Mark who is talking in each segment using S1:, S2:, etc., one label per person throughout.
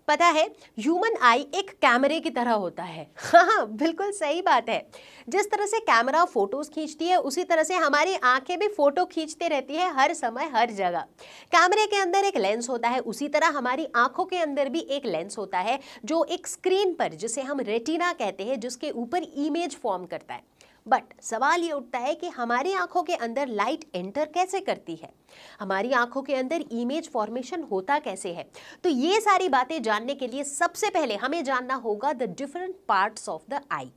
S1: पता है ह्यूमन आई एक कैमरे की तरह होता है। हाँ, बिल्कुल सही बात है। जिस तरह से कैमरा फोटोज खींचती है उसी तरह से हमारी आंखें भी फोटो खींचते रहती है हर समय हर जगह। कैमरे के अंदर एक लेंस होता है, उसी तरह हमारी आंखों के अंदर भी एक लेंस होता है जो एक स्क्रीन पर, जिसे हम रेटिना कहते हैं, जिसके ऊपर इमेज फॉर्म करता है। बट सवाल ये उठता है कि हमारी आंखों के अंदर लाइट एंटर कैसे करती है, हमारी आंखों के अंदर इमेज फॉर्मेशन होता कैसे है। तो ये सारी बातें जानने के लिए सबसे पहले हमें जानना होगा the different parts of the I,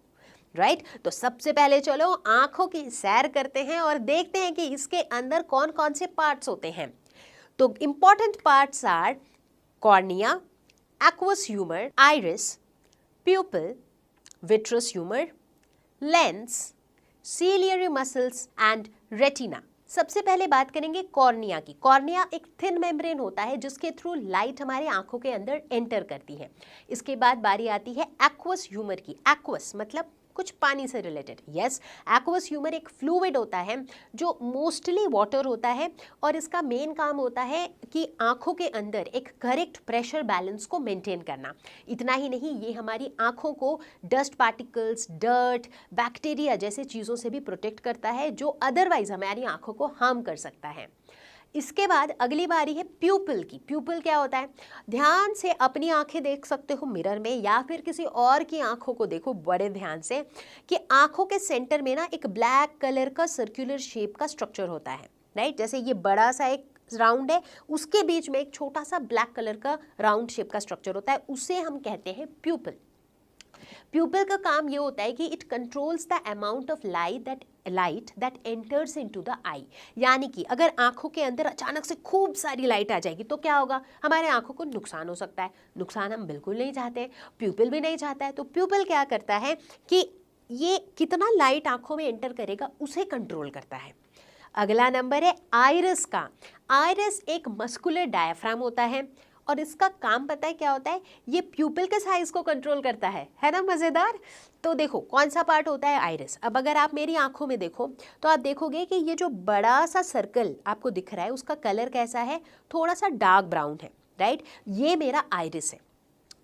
S1: right. तो सबसे पहले चलो आंखों की सैर करते हैं और देखते हैं कि इसके अंदर कौन कौन से पार्ट्स होते हैं। तो important parts are cornea, aqueous humour, iris, pupil, vitreous humour, lens, ciliary muscles and retina. सबसे पहले बात करेंगे कॉर्निया की। कॉर्निया एक थिन मेम्ब्रेन होता है जिसके थ्रू लाइट हमारे आंखों के अंदर एंटर करती है। इसके बाद बारी आती है एक्वस ह्यूमर की। एक्वस मतलब कुछ पानी से रिलेटेड। यस, एक्वस ह्यूमर एक फ्लूइड होता है जो मोस्टली वाटर होता है और इसका मेन काम होता है कि आंखों के अंदर एक करेक्ट प्रेशर बैलेंस को मेंटेन करना। इतना ही नहीं, ये हमारी आंखों को डस्ट पार्टिकल्स, डर्ट, बैक्टीरिया जैसे चीज़ों से भी प्रोटेक्ट करता है जो अदरवाइज हमारी आंखों को हार्म कर सकता है। इसके बाद अगली बारी है प्यूपिल की। प्यूपिल क्या होता है? ध्यान से अपनी आंखें देख सकते हो मिरर में या फिर किसी और की आंखों को देखो बड़े ध्यान से कि आंखों के सेंटर में ना एक ब्लैक कलर का सर्कुलर शेप का स्ट्रक्चर होता है, राइट। जैसे ये बड़ा सा एक राउंड है, उसके बीच में एक छोटा सा ब्लैक कलर का राउंड शेप का स्ट्रक्चर होता है, उसे हम कहते हैं प्यूपिल। प्यूपिल का काम ये होता है कि it controls the amount of light that enters into the eye. यानी कि अगर आंखों के अंदर अचानक से खूब सारी लाइट आ जाएगी तो क्या होगा, हमारे आंखों को नुकसान हो सकता है। नुकसान हम बिल्कुल नहीं चाहते, प्यूपिल भी नहीं चाहता है। तो प्यूपिल क्या करता है कि ये कितना लाइट आंखों में एंटर करेगा उसे कंट्रोल करता है। अगला नंबर है आइरिस का। आइरिस एक मस्कुलर डायफ्राम होता है और इसका काम पता है क्या होता है? ये प्यूपिल के साइज को कंट्रोल करता है ना, मज़ेदार। तो देखो कौन सा पार्ट होता है आइरिस। अब अगर आप मेरी आंखों में देखो तो आप देखोगे कि ये जो बड़ा सा सर्कल आपको दिख रहा है उसका कलर कैसा है? थोड़ा सा डार्क ब्राउन है, राइट। ये मेरा आइरिस है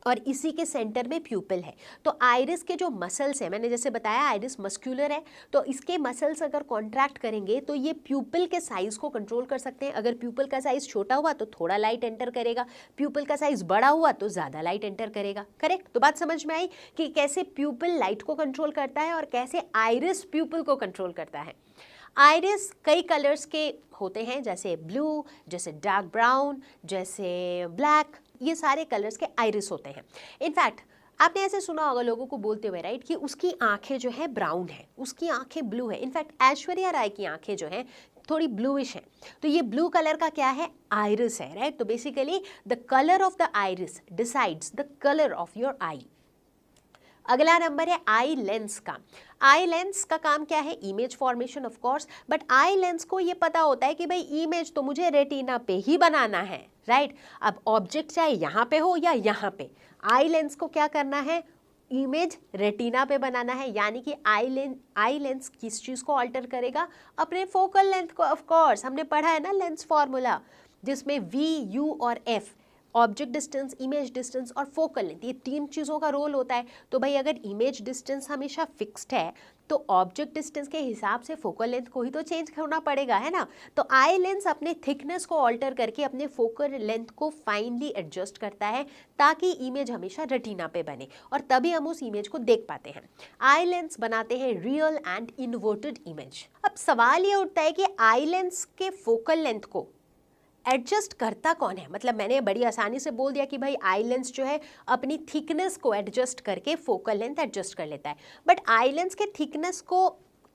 S1: और इसी के सेंटर में प्यूपिल है। तो आइरिस के जो मसल्स है, मैंने जैसे बताया आइरिस मस्क्यूलर है, तो इसके मसल्स अगर कॉन्ट्रैक्ट करेंगे तो ये प्यूपिल के साइज को कंट्रोल कर सकते हैं। अगर प्यूपिल का साइज छोटा हुआ तो थोड़ा लाइट एंटर करेगा, प्यूपिल का साइज बड़ा हुआ तो ज़्यादा लाइट एंटर करेगा। करेक्ट। तो बात समझ में आई कि कैसे प्यूपिल लाइट को कंट्रोल करता है और कैसे आइरिस प्यूपिल को कंट्रोल करता है। आइरिस कई कलर्स के होते हैं, जैसे ब्लू, जैसे डार्क ब्राउन, जैसे ब्लैक, ये सारे कलर्स के आइरिस होते हैं। इनफैक्ट आपने ऐसे सुना होगा लोगों को बोलते हुए, राइट, कि उसकी आंखें जो है ब्राउन है, उसकी आंखें ब्लू है। इनफैक्ट ऐश्वर्या राय की आंखें जो हैं थोड़ी ब्लूइश हैं। तो ये ब्लू कलर का क्या है? आइरिस है, राइट। तो basically the colour of the iris decides the colour of your eye. अगला नंबर है आई लेंस का। आई लेंस का काम क्या है? Image formation of course, but eye lens को ये पता होता है कि भाई इमेज तो मुझे रेटिना पे ही बनाना है, राइट। अब ऑब्जेक्ट चाहे यहाँ पे हो या यहाँ पे, आई लेंस को क्या करना है? इमेज रेटिना पे बनाना है। यानी कि आई लेंस किस चीज़ को ऑल्टर करेगा? अपने फोकल लेंथ को। ऑफ कोर्स हमने पढ़ा है ना लेंस फॉर्मूला, जिसमें वी, यू और F, object distance, image distance और फोकल लेंथ, ये तीन चीज़ों का रोल होता है। तो भाई अगर इमेज डिस्टेंस हमेशा फिक्स्ड है तो ऑब्जेक्ट डिस्टेंस के हिसाब से फोकल लेंथ को ही तो चेंज करना पड़ेगा, है ना। तो आई लेंस अपने थिकनेस को ऑल्टर करके अपने फोकल लेंथ को फाइनली एडजस्ट करता है ताकि इमेज हमेशा रेटिना पे बने और तभी हम उस इमेज को देख पाते हैं। आई लेंस बनाते हैं रियल एंड इन्वर्टेड इमेज। अब सवाल ये उठता है कि आई लेंस के फोकल लेंथ को एडजस्ट करता कौन है? मतलब मैंने बड़ी आसानी से बोल दिया कि भाई आई लेंस जो है अपनी थिकनेस को एडजस्ट करके फोकल लेंथ एडजस्ट कर लेता है, बट आई लेंस के थिकनेस को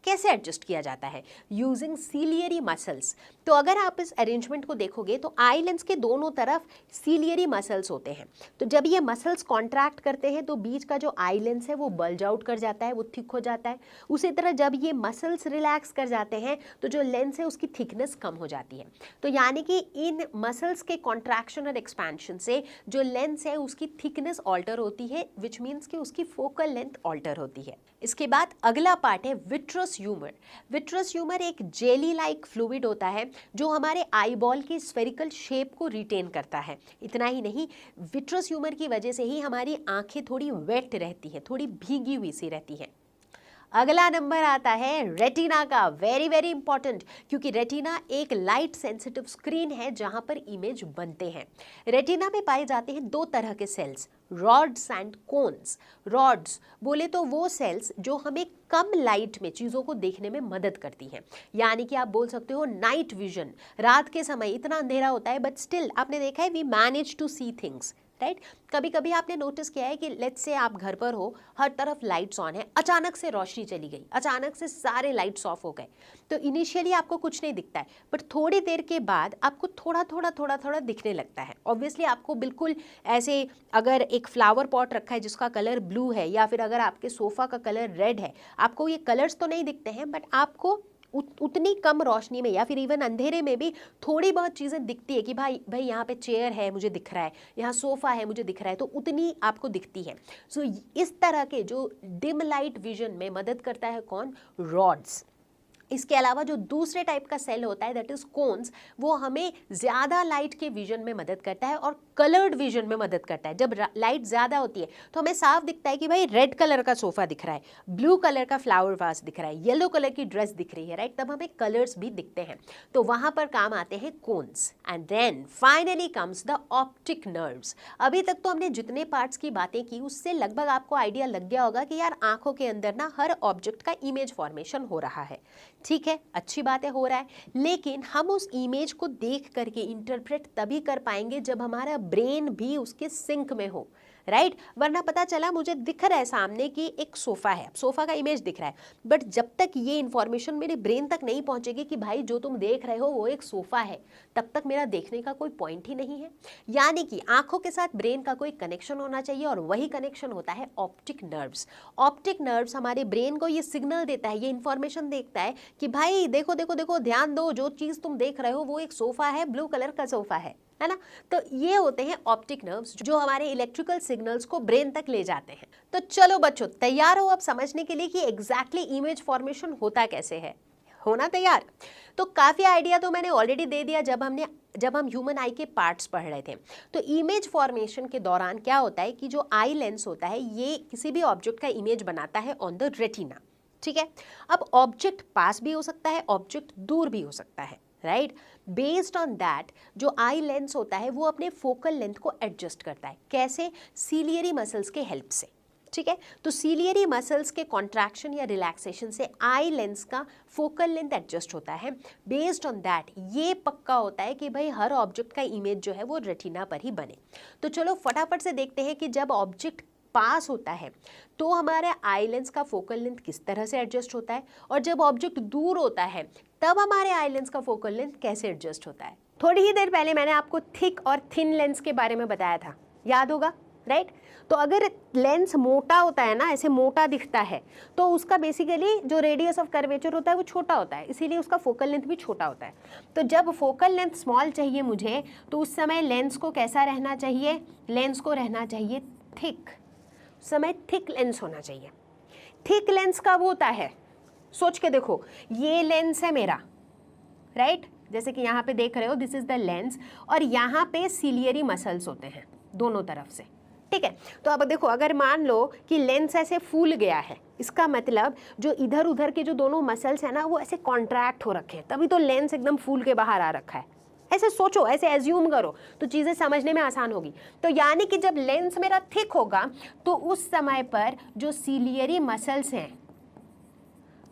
S1: कैसे एडजस्ट किया जाता है? Using ciliary muscles. तो अगर आप इस अरेंजमेंट को देखोगे तो आई लेंस के दोनों तरफ सीलियरी मसल्स होते हैं। तो जब ये मसल्स कॉन्ट्रैक्ट करते हैं तो बीच का जो आई लेंस है वो बल्ज आउट कर जाता है, वो थिक हो जाता है। उसी तरह जब ये मसल्स रिलैक्स कर जाते हैं तो जो लेंस है उसकी थिकनेस कम हो जाती है। तो यानी कि इन मसल्स के कॉन्ट्रैक्शन और एक्सपेंशन से जो लेंस है उसकी थिकनेस ऑल्टर होती है, विच मीन्स कि उसकी फोकल लेंथ ऑल्टर होती है। इसके बाद अगला पार्ट है vitreous vitreous humour. Vitreous humour एक जेली लाइक फ्लूइड होता है जो हमारे आईबॉल की स्फेरिकल शेप को रिटेन करता है। इतना ही नहीं, विट्रस ह्यूमर की वजह से ही हमारी आंखें थोड़ी वेट रहती हैं, थोड़ी भीगी हुई सी रहती हैं। अगला नंबर आता है रेटिना का। वेरी वेरी इंपॉर्टेंट, क्योंकि रेटिना एक लाइट सेंसिटिव स्क्रीन है जहां पर इमेज बनते हैं। रेटिना में पाए जाते हैं दो तरह के cells, rods and cones. Rods बोले तो वो सेल्स जो हमें कम लाइट में चीज़ों को देखने में मदद करती हैं, यानी कि आप बोल सकते हो नाइट विजन। रात के समय इतना अंधेरा होता है बट स्टिल आपने देखा है we manage to see things, right. कभी कभी आपने नोटिस किया है कि लेट्स से आप घर पर हो, हर तरफ लाइट्स ऑन है, अचानक से रोशनी चली गई, अचानक से सारे लाइट्स ऑफ हो गए, तो इनिशियली आपको कुछ नहीं दिखता है बट थोड़ी देर के बाद आपको थोड़ा थोड़ा दिखने लगता है। ऑब्वियसली आपको बिल्कुल ऐसे, अगर एक फ्लावर पॉट रखा है जिसका कलर ब्लू है या फिर अगर आपके सोफ़ा का कलर रेड है, आपको ये कलर्स तो नहीं दिखते हैं बट आपको उतनी कम रोशनी में या फिर इवन अंधेरे में भी थोड़ी बहुत चीज़ें दिखती है कि भाई यहाँ पे चेयर है मुझे दिख रहा है, यहाँ सोफ़ा है मुझे दिख रहा है, तो उतनी आपको दिखती है। सो इस तरह के जो डिम लाइट विजन में मदद करता है कौन? रॉड्स। इसके अलावा जो दूसरे टाइप का सेल होता है दैट इज कोन्स, वो हमें ज़्यादा लाइट के विजन में मदद करता है और कलर्ड विजन में मदद करता है। जब लाइट ज़्यादा होती है तो हमें साफ दिखता है कि भाई रेड कलर का सोफ़ा दिख रहा है, ब्लू कलर का फ्लावर वास दिख रहा है, येलो कलर की ड्रेस दिख रही है, राइट। तब हमें कलर्स भी दिखते हैं, तो वहाँ पर काम आते हैं cones. And then finally comes the optic nerves. अभी तक तो हमने जितने पार्ट्स की बातें की उससे लगभग आपको आइडिया लग गया होगा कि यार आंखों के अंदर ना हर ऑब्जेक्ट का इमेज फॉर्मेशन हो रहा है। ठीक है, अच्छी बात है, हो रहा है, लेकिन हम उस इमेज को देख करके इंटरप्रेट तभी कर पाएंगे जब हमारा ब्रेन भी उसके सिंक में हो, राइट। वरना पता चला मुझे दिख रहा है सामने कि एक सोफ़ा है, सोफ़ा का इमेज दिख रहा है, बट जब तक ये इन्फॉर्मेशन मेरे ब्रेन तक नहीं पहुंचेगी कि भाई जो तुम देख रहे हो वो एक सोफ़ा है, तब तक मेरा देखने का कोई पॉइंट ही नहीं है। यानी कि आंखों के साथ ब्रेन का कोई कनेक्शन होना चाहिए और वही कनेक्शन होता है ऑप्टिक नर्व्स। ऑप्टिक नर्व्स हमारे ब्रेन को ये सिग्नल देता है, ये इन्फॉर्मेशन देखता है कि भाई देखो देखो देखो, ध्यान दो, जो चीज़ तुम देख रहे हो वो एक सोफ़ा है, ब्लू कलर का सोफ़ा है ना। तो ये होते हैं ऑप्टिक नर्व्स जो हमारे इलेक्ट्रिकल सिग्नल्स को ब्रेन तक ले जाते हैं। तो चलो बच्चों, तैयार हो अब समझने के लिए कि एग्जैक्टली इमेज फॉर्मेशन होता कैसे है? होना तैयार? तो काफ़ी आइडिया तो मैंने ऑलरेडी दे दिया जब हम ह्यूमन आई के पार्ट्स पढ़ रहे थे। तो इमेज फॉर्मेशन के दौरान क्या होता है कि जो आई लेंस होता है ये किसी भी ऑब्जेक्ट का इमेज बनाता है ऑन द रेटिना। ठीक है, अब ऑब्जेक्ट पास भी हो सकता है, ऑब्जेक्ट दूर भी हो सकता है, राइट। बेस्ड ऑन दैट जो आई लेंस होता है वो अपने फोकल लेंथ को एडजस्ट करता है। कैसे? सीलियरी मसल्स के हेल्प से। ठीक है, तो सीलियरी मसल्स के कॉन्ट्रैक्शन या रिलैक्सेशन से आई लेंस का फोकल लेंथ एडजस्ट होता है। बेस्ड ऑन दैट ये पक्का होता है कि भाई हर ऑब्जेक्ट का इमेज जो है वो रेटिना पर ही बने। तो चलो फटाफट से देखते हैं कि जब ऑब्जेक्ट पास होता है तो हमारे आई लेंस का फोकल लेंथ किस तरह से एडजस्ट होता है, और जब ऑब्जेक्ट दूर होता है तब हमारे आई लेंस का फोकल लेंथ कैसे एडजस्ट होता है। थोड़ी ही देर पहले मैंने आपको थिक और थिन लेंस के बारे में बताया था, याद होगा, राइट। तो अगर लेंस मोटा होता है ना, ऐसे मोटा दिखता है, तो उसका बेसिकली जो रेडियस ऑफ कर्वेचर होता है वो छोटा होता है, इसीलिए उसका फोकल लेंथ भी छोटा होता है। तो जब फोकल लेंथ स्मॉल चाहिए मुझे, तो उस समय लेंस को कैसा रहना चाहिए? लेंस को रहना चाहिए थिक। समय थिक लेंस होना चाहिए। थिक लेंस कब होता है? सोच के देखो, ये लेंस है मेरा, राइट, जैसे कि यहाँ पे देख रहे हो, दिस इज द लेंस, और यहाँ पे सीलियरी मसल्स होते हैं दोनों तरफ से। ठीक है, तो अब देखो, अगर मान लो कि लेंस ऐसे फूल गया है, इसका मतलब जो इधर उधर के जो दोनों मसल्स हैं ना वो ऐसे कॉन्ट्रैक्ट हो रखे हैं, तभी तो लेंस एकदम फूल के बाहर आ रखा है। ऐसे सोचो, ऐसे एज्यूम करो तो चीज़ें समझने में आसान होगी। तो यानी कि जब लेंस मेरा थिक होगा तो उस समय पर जो सीलियरी मसल्स हैं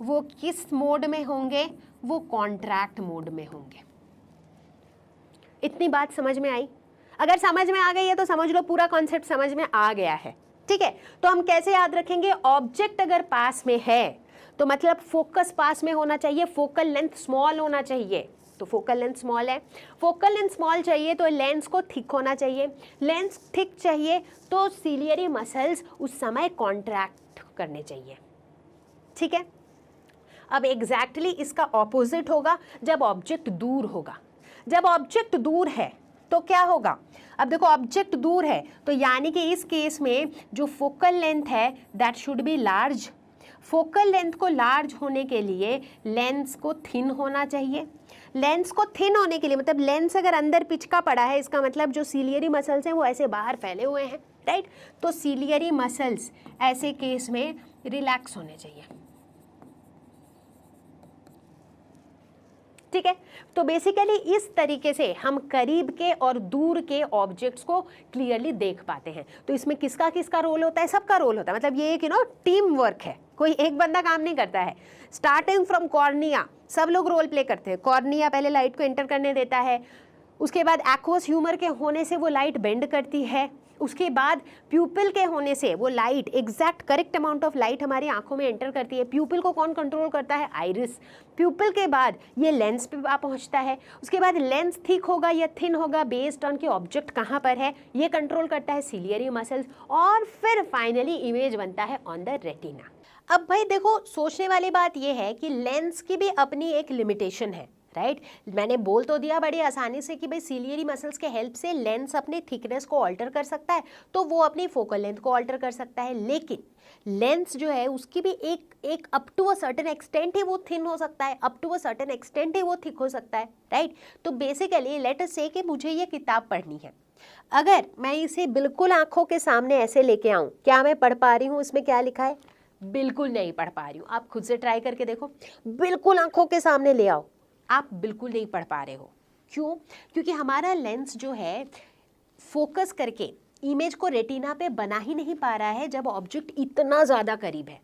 S1: वो किस मोड में होंगे? वो कॉन्ट्रैक्ट मोड में होंगे। इतनी बात समझ में आई? अगर समझ में आ गई है तो समझ लो पूरा कॉन्सेप्ट समझ में आ गया है। ठीक है, तो हम कैसे याद रखेंगे? ऑब्जेक्ट अगर पास में है तो मतलब फोकस पास में होना चाहिए, फोकल लेंथ स्मॉल होना चाहिए, तो फोकल लेंथ स्मॉल है। फोकल लेंथ स्मॉल चाहिए तो लेंस को थिक होना चाहिए, लेंस थिक चाहिए तो सीलियरी मसल्स उस समय कॉन्ट्रैक्ट करने चाहिए। ठीक है, अब एग्जैक्टली इसका ऑपोजिट होगा जब ऑब्जेक्ट दूर होगा। जब ऑब्जेक्ट दूर है तो क्या होगा? अब देखो, ऑब्जेक्ट दूर है तो यानी कि इस केस में जो फोकल लेंथ है that should be large, focal length को लार्ज होने के लिए लेंस को थिन होना चाहिए। लेंस को थिन होने के लिए मतलब लेंस अगर अंदर पिचका पड़ा है, इसका मतलब जो सीलियरी मसल्स हैं वो ऐसे बाहर फैले हुए हैं, राइट। तो सीलियरी मसल्स ऐसे केस में रिलैक्स होने चाहिए, ठीक है। तो बेसिकली इस तरीके से हम करीब के और दूर के ऑब्जेक्ट्स को क्लियरली देख पाते हैं। तो इसमें किसका किसका रोल होता है? सबका रोल होता है, मतलब ये एक टीम वर्क है, कोई एक बंदा काम नहीं करता है। स्टार्टिंग फ्रॉम कॉर्निया सब लोग रोल प्ले करते हैं। कॉर्निया पहले लाइट को एंटर करने देता है, उसके बाद एक्वस ह्यूमर के होने से वो लाइट बेंड करती है, उसके बाद प्यूपिल के होने से वो light exact correct amount of light हमारी आंखों में एंटर करती है। प्यूपिल को कौन कंट्रोल करता है? आइरिस। प्यूपिल के बाद ये लेंस पे पहुंचता है, उसके बाद लेंस थिक होगा या थिन होगा बेस्ड ऑन कि ऑब्जेक्ट कहाँ पर है, ये कंट्रोल करता है सीलियरी मसल्स, और फिर फाइनली इमेज बनता है ऑन द रेटिना। अब भाई देखो, सोचने वाली बात ये है कि लेंस की भी अपनी एक लिमिटेशन है, राइट। मैंने बोल तो दिया बड़ी आसानी से कि भाई सीलियरी मसल्स के हेल्प से लेंस अपने थिकनेस को ऑल्टर कर सकता है, तो वो अपनी फोकल लेंथ को ऑल्टर कर सकता है, लेकिन लेंस जो है उसकी भी एक up to a certain extent ही वो थिन हो सकता है, up to a certain extent ही वो थिक हो सकता है, राइट। तो बेसिकली लेट अस से कि मुझे ये किताब पढ़नी है, अगर मैं इसे बिल्कुल आंखों के सामने ऐसे लेके आऊँ, क्या मैं पढ़ पा रही हूँ? इसमें क्या लिखा है? बिल्कुल नहीं पढ़ पा रही हूँ। आप खुद से ट्राई करके देखो, बिल्कुल आंखों के सामने ले आओ, आप बिल्कुल नहीं पढ़ पा रहे हो। क्यों? क्योंकि हमारा लेंस जो है फोकस करके इमेज को रेटिना पे बना ही नहीं पा रहा है जब ऑब्जेक्ट इतना ज़्यादा करीब है,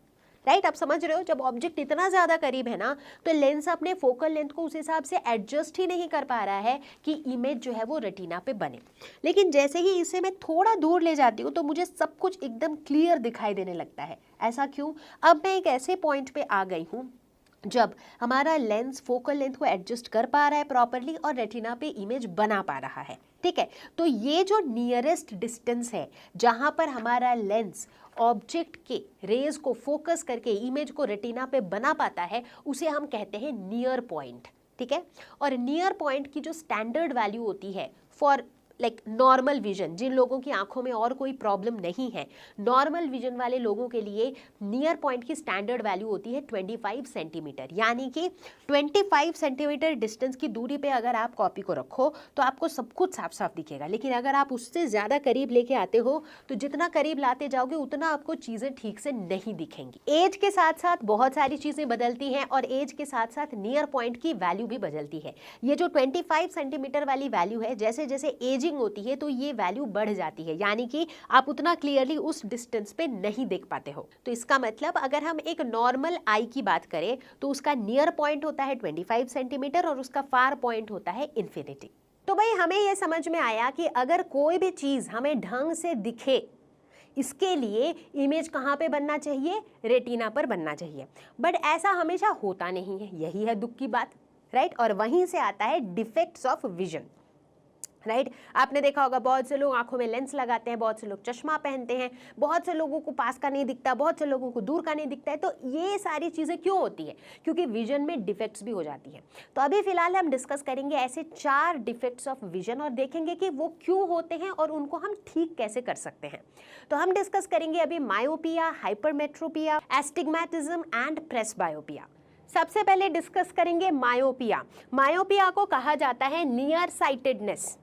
S1: राइट। आप समझ रहे हो, जब ऑब्जेक्ट इतना ज़्यादा करीब है ना, तो लेंस अपने फोकल लेंथ को उस हिसाब से एडजस्ट ही नहीं कर पा रहा है कि इमेज जो है वो रेटिना पे बने। लेकिन जैसे ही इसे मैं थोड़ा दूर ले जाती हूँ तो मुझे सब कुछ एकदम क्लियर दिखाई देने लगता है। ऐसा क्यों? अब मैं एक ऐसे पॉइंट पे आ गई हूँ जब हमारा लेंस फोकल लेंथ को एडजस्ट कर पा रहा है प्रॉपरली और रेटिना पे इमेज बना पा रहा है, ठीक है। तो ये जो नियरेस्ट डिस्टेंस है जहाँ पर हमारा लेंस ऑब्जेक्ट के रेज को फोकस करके इमेज को रेटिना पे बना पाता है, उसे हम कहते हैं नियर पॉइंट, ठीक है। और नियर पॉइंट की जो स्टैंडर्ड वैल्यू होती है फॉर लाइक नॉर्मल विजन, जिन लोगों की आंखों में और कोई प्रॉब्लम नहीं है, नॉर्मल विजन वाले लोगों के लिए नियर पॉइंट की स्टैंडर्ड वैल्यू होती है 25 सेंटीमीटर। यानी कि 25 सेंटीमीटर डिस्टेंस की दूरी पे अगर आप कॉपी को रखो तो आपको सब कुछ साफ साफ दिखेगा, लेकिन अगर आप उससे ज़्यादा करीब लेके आते हो तो जितना करीब लाते जाओगे उतना आपको चीज़ें ठीक से नहीं दिखेंगी। एज के साथ साथ बहुत सारी चीज़ें बदलती हैं और एज के साथ साथ नियर पॉइंट की वैल्यू भी बदलती है। ये जो 25 सेंटीमीटर वाली वैल्यू है, जैसे जैसे एज होती है तो ये वैल्यू बढ़ जाती है, यानी कि आप उतना क्लियरली उस डिस्टेंस पे नहीं देख पाते हो। तो इसका मतलब अगर हम एक नॉर्मल आई की बात करें तो उसका नियर पॉइंट होता है 25 सेंटीमीटर और उसका फार पॉइंट होता है इन्फिनिटी। तो भाई हमें यह समझ में आया कि अगर कोई भी चीज हमें ढंग से दिखे, इसके लिए इमेज कहाँ पे बनना चाहिए? रेटिना पर बनना चाहिए। बट ऐसा हमेशा होता नहीं है, यही है दुख की बात, राइट। और वहीं से आता है डिफेक्ट्स ऑफ विजन, राइट। आपने देखा होगा बहुत से लोग आंखों में लेंस लगाते हैं, बहुत से लोग चश्मा पहनते हैं, बहुत से लोगों को पास का नहीं दिखता, बहुत से लोगों को दूर का नहीं दिखता है। तो ये सारी चीज़ें क्यों होती है? क्योंकि विजन में डिफेक्ट्स भी हो जाती है। तो अभी फिलहाल हम डिस्कस करेंगे ऐसे 4 डिफेक्ट्स ऑफ विजन और देखेंगे कि वो क्यों होते हैं और उनको हम ठीक कैसे कर सकते हैं। तो हम डिस्कस करेंगे अभी मायोपिया, हाइपरमेट्रोपिया, एस्टिग्मैटिज्म एंड प्रेसबायोपिया। सबसे पहले डिस्कस करेंगे मायोपिया। मायोपिया को कहा जाता है नियर साइटेडनेस,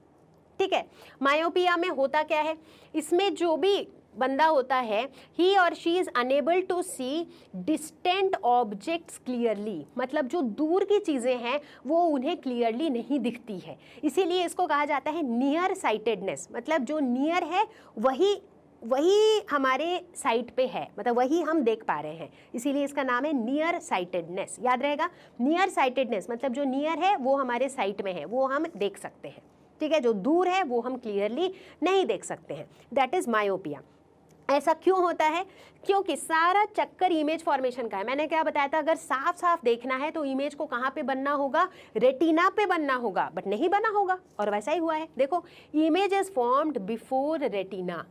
S1: ठीक है। मायोपिया में होता क्या है? इसमें जो भी बंदा होता है, ही और she is unable to see distant objects clearly, मतलब जो दूर की चीज़ें हैं वो उन्हें क्लियरली नहीं दिखती है, इसीलिए इसको कहा जाता है नियर साइटेडनेस। मतलब जो नियर है वही हमारे साइट पे है, मतलब वही हम देख पा रहे हैं, इसीलिए इसका नाम है नियर साइटेडनेस। याद रहेगा, नियर साइटेडनेस मतलब जो नियर है वो हमारे साइट में है, वो हम देख सकते हैं, ठीक है। जो दूर है वो हम क्लियरली नहीं देख सकते हैं, दैट इज मायोपिया। ऐसा क्यों होता है? क्योंकि सारा चक्कर इमेज फॉर्मेशन का है। मैंने क्या बताया था, अगर साफ साफ देखना है तो इमेज को कहाँ पे बनना होगा? रेटिना पे बनना होगा, बट नहीं बना होगा, और वैसा ही हुआ है। देखो, image is formed before retina,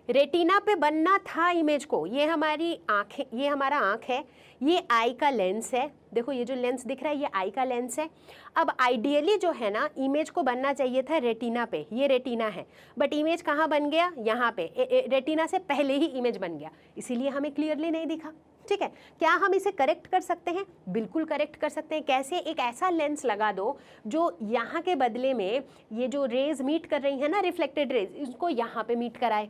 S1: retina पे बनना था इमेज को। ये हमारी आँख है, ये हमारा आँख है, ये आई का लेंस है। देखो ये जो लेंस दिख रहा है ये आई का लेंस है। अब आइडियली जो है ना, इमेज को बनना चाहिए था रेटिना पे, ये रेटिना है, बट इमेज कहाँ बन गया? यहाँ पे। रेटिना से पहले ही इमेज बन गया, इसीलिए हमें क्लियरली नहीं दिखा, ठीक है, क्या हम इसे करेक्ट कर सकते हैं? बिल्कुल करेक्ट कर सकते हैं। कैसे? एक ऐसा लेंस लगा दो जो यहाँ के बदले में ये जो रेज मीट कर रही है ना, रिफ्लेक्टेड रेज, इसको यहाँ पे मीट कराए।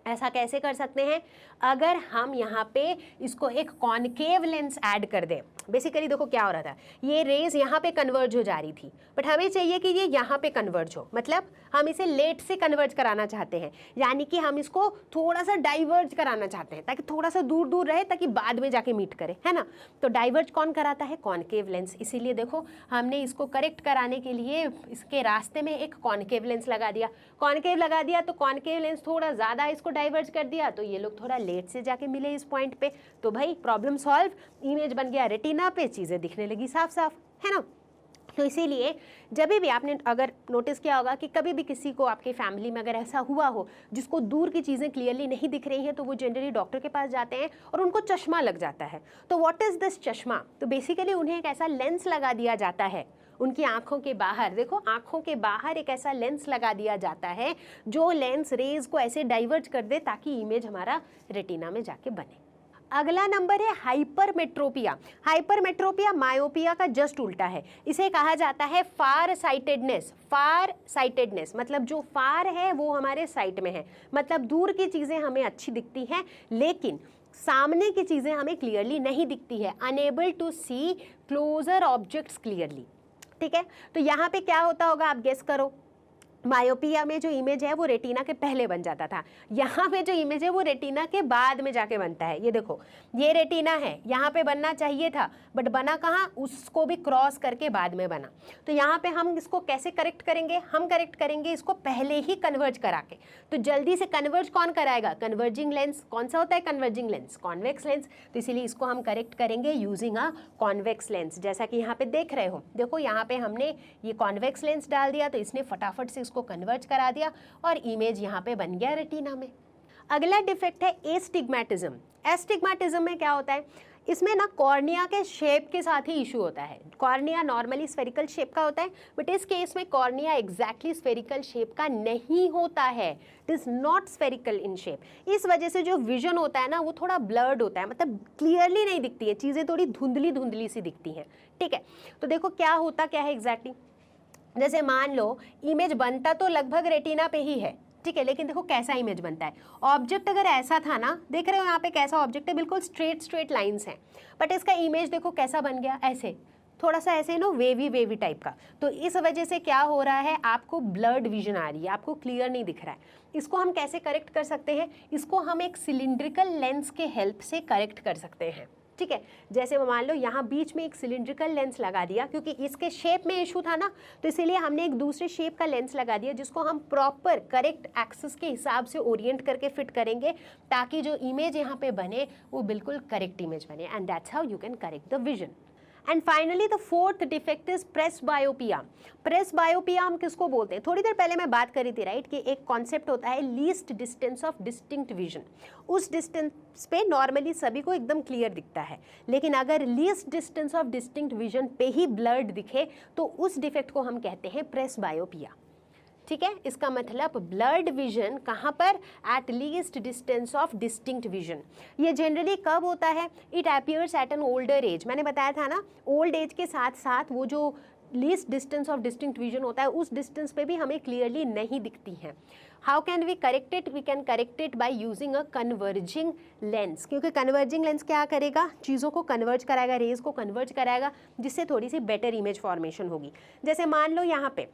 S1: ऐसा कैसे कर सकते हैं? अगर हम यहाँ पे इसको एक कॉनकेव लेंस ऐड कर दें। बेसिकली देखो क्या हो रहा था, ये रेज यहाँ पे कन्वर्ज हो जा रही थी, बट हमें चाहिए कि ये यहाँ पे कन्वर्ज हो, मतलब हम इसे लेट से कन्वर्ज कराना चाहते हैं, यानी कि हम इसको थोड़ा सा डाइवर्ज कराना चाहते हैं ताकि थोड़ा सा दूर दूर रहे, ताकि बाद में जाके मीट करे, है ना। तो डाइवर्ज कौन कराता है? Concave lens. इसीलिए देखो हमने इसको करेक्ट कराने के लिए इसके रास्ते में एक कॉनकेव लेंस लगा दिया। कॉनकेव लगा दिया तो कॉनकेव लेंस थोड़ा ज़्यादा इसको डाइवर्ज कर दिया, तो ये लोग थोड़ा लेट से जाके मिले इस पॉइंट पे। तो भाई प्रॉब्लम सॉल्व, इमेज बन गया रेटिना पे, चीज़ें दिखने लगी साफ साफ, है ना। तो इसीलिए जब भी आपने अगर नोटिस किया होगा कि कभी भी किसी को आपके फैमिली में अगर ऐसा हुआ हो जिसको दूर की चीज़ें क्लियरली नहीं दिख रही हैं, तो वो जनरली डॉक्टर के पास जाते हैं और उनको चश्मा लग जाता है। तो व्हाट इज़ दिस चश्मा? तो बेसिकली उन्हें एक ऐसा लेंस लगा दिया जाता है उनकी आंखों के बाहर। देखो आंखों के बाहर एक ऐसा लेंस लगा दिया जाता है जो लेंस रेज को ऐसे डाइवर्ट कर दे ताकि इमेज हमारा रेटिना में जाके बने। अगला नंबर है हाइपरमेट्रोपिया। हाइपरमेट्रोपिया मायोपिया का जस्ट उल्टा है। इसे कहा जाता है फार साइटेडनेस। फार साइटेडनेस मतलब जो फार है वो हमारे साइट में है, मतलब दूर की चीज़ें हमें अच्छी दिखती हैं लेकिन सामने की चीज़ें हमें क्लियरली नहीं दिखती है। Unable to see closer objects clearly. ठीक है, तो यहाँ पे क्या होता होगा आप गेस करो। मायोपिया में जो इमेज है वो रेटिना के पहले बन जाता था, यहाँ पे जो इमेज है वो रेटिना के बाद में जाके बनता है। ये देखो ये रेटिना है, यहाँ पे बनना चाहिए था बट बना कहाँ, उसको भी क्रॉस करके बाद में बना। तो यहाँ पे हम इसको कैसे करेक्ट करेंगे? हम करेक्ट करेंगे इसको पहले ही कन्वर्ज करा के। तो जल्दी से कन्वर्ज कौन कराएगा? Converging lens. कौन सा होता है कन्वर्जिंग लेंस? Convex lens. तो इसीलिए इसको हम करेक्ट करेंगे यूजिंग अ कॉन्वेक्स लेंस। जैसा कि यहाँ पे देख रहे हो, देखो यहाँ पे हमने ये कॉन्वेक्स लेंस डाल दिया तो इसने फटाफट से इसको कन्वर्ज करा दिया और इमेज यहाँ पे बन गया रेटिना में। अगला डिफेक्ट है एस्टिग्मेटिज्म। एस्टिग्मेटिज्म में क्या होता है? इसमें ना कॉर्निया के शेप के साथ ही इशू होता है। कॉर्निया नॉर्मली स्फेरिकल शेप का होता है बट इस केस में कॉर्निया एग्जैक्टली स्फेरिकल शेप का नहीं होता है। It is not spherical in shape. इस वजह से जो विजन होता है ना वो थोड़ा ब्लर्ड होता है, मतलब क्लियरली नहीं दिखती है, चीज़ें थोड़ी धुंधली धुंधली सी दिखती हैं। ठीक है, तो देखो क्या होता क्या है एग्जैक्टली। जैसे मान लो इमेज बनता तो लगभग रेटिना पे ही है, ठीक है, लेकिन देखो कैसा इमेज बनता है। ऑब्जेक्ट अगर ऐसा था ना, देख रहे हो यहाँ पे कैसा ऑब्जेक्ट है, बिल्कुल स्ट्रेट लाइंस हैं, बट इसका इमेज देखो कैसा बन गया, ऐसे थोड़ा सा ऐसे नो वेवी टाइप का। तो इस वजह से क्या हो रहा है, आपको ब्लर्ड विजन आ रही है, आपको क्लियर नहीं दिख रहा है। इसको हम कैसे करेक्ट कर सकते हैं? इसको हम एक सिलिंड्रिकल लेंस के हेल्प से करेक्ट कर सकते हैं। ठीक है, जैसे मान लो यहाँ बीच में एक सिलिंड्रिकल लेंस लगा दिया, क्योंकि इसके शेप में इशू था ना, तो इसीलिए हमने एक दूसरे शेप का लेंस लगा दिया जिसको हम प्रॉपर करेक्ट एक्सिस के हिसाब से ओरिएंट करके फिट करेंगे ताकि जो इमेज यहाँ पे बने वो बिल्कुल करेक्ट इमेज बने, and that's how you can correct the vision. And finally the fourth defect is presbyopia. Presbyopia हम किसको बोलते हैं? थोड़ी देर पहले मैं बात करी थी राइट, कि एक कॉन्सेप्ट होता है least distance of distinct vision. उस डिस्टेंस पे नॉर्मली सभी को एकदम क्लियर दिखता है, लेकिन अगर least distance of distinct vision पे ही ब्लर्ड दिखे तो उस डिफेक्ट को हम कहते हैं प्रेसबायोपिया। ठीक है, इसका मतलब ब्लर्ड विजन कहाँ पर? At least distance of distinct vision. ये जनरली कब होता है? It appears eight an older age. मैंने बताया था ना, ओल्ड एज के साथ साथ वो जो least distance of distinct vision होता है उस डिस्टेंस पे भी हमें क्लियरली नहीं दिखती हैं। How can we correct it? We can correct it by using a converging lens, क्योंकि कन्वर्जिंग लेंस क्या करेगा? चीज़ों को कन्वर्ज कराएगा, रेज को कन्वर्ज कराएगा, जिससे थोड़ी सी बेटर इमेज फॉर्मेशन होगी। जैसे मान लो यहाँ पे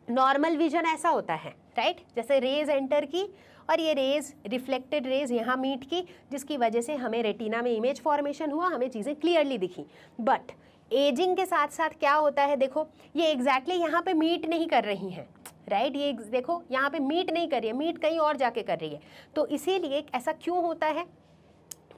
S1: नॉर्मल विजन ऐसा होता है राइट, जैसे रेज एंटर की और ये रेज रिफ्लेक्टेड रेज यहाँ मीट की, जिसकी वजह से हमें रेटिना में इमेज फॉर्मेशन हुआ, हमें चीज़ें क्लियरली दिखी। बट एजिंग के साथ साथ क्या होता है, देखो ये एग्जैक्टली यहाँ पे मीट नहीं कर रही हैं राइट, ये देखो यहाँ पे मीट नहीं कर रही है, मीट कहीं और जाके कर रही है। तो इसीलिए ऐसा क्यों होता है?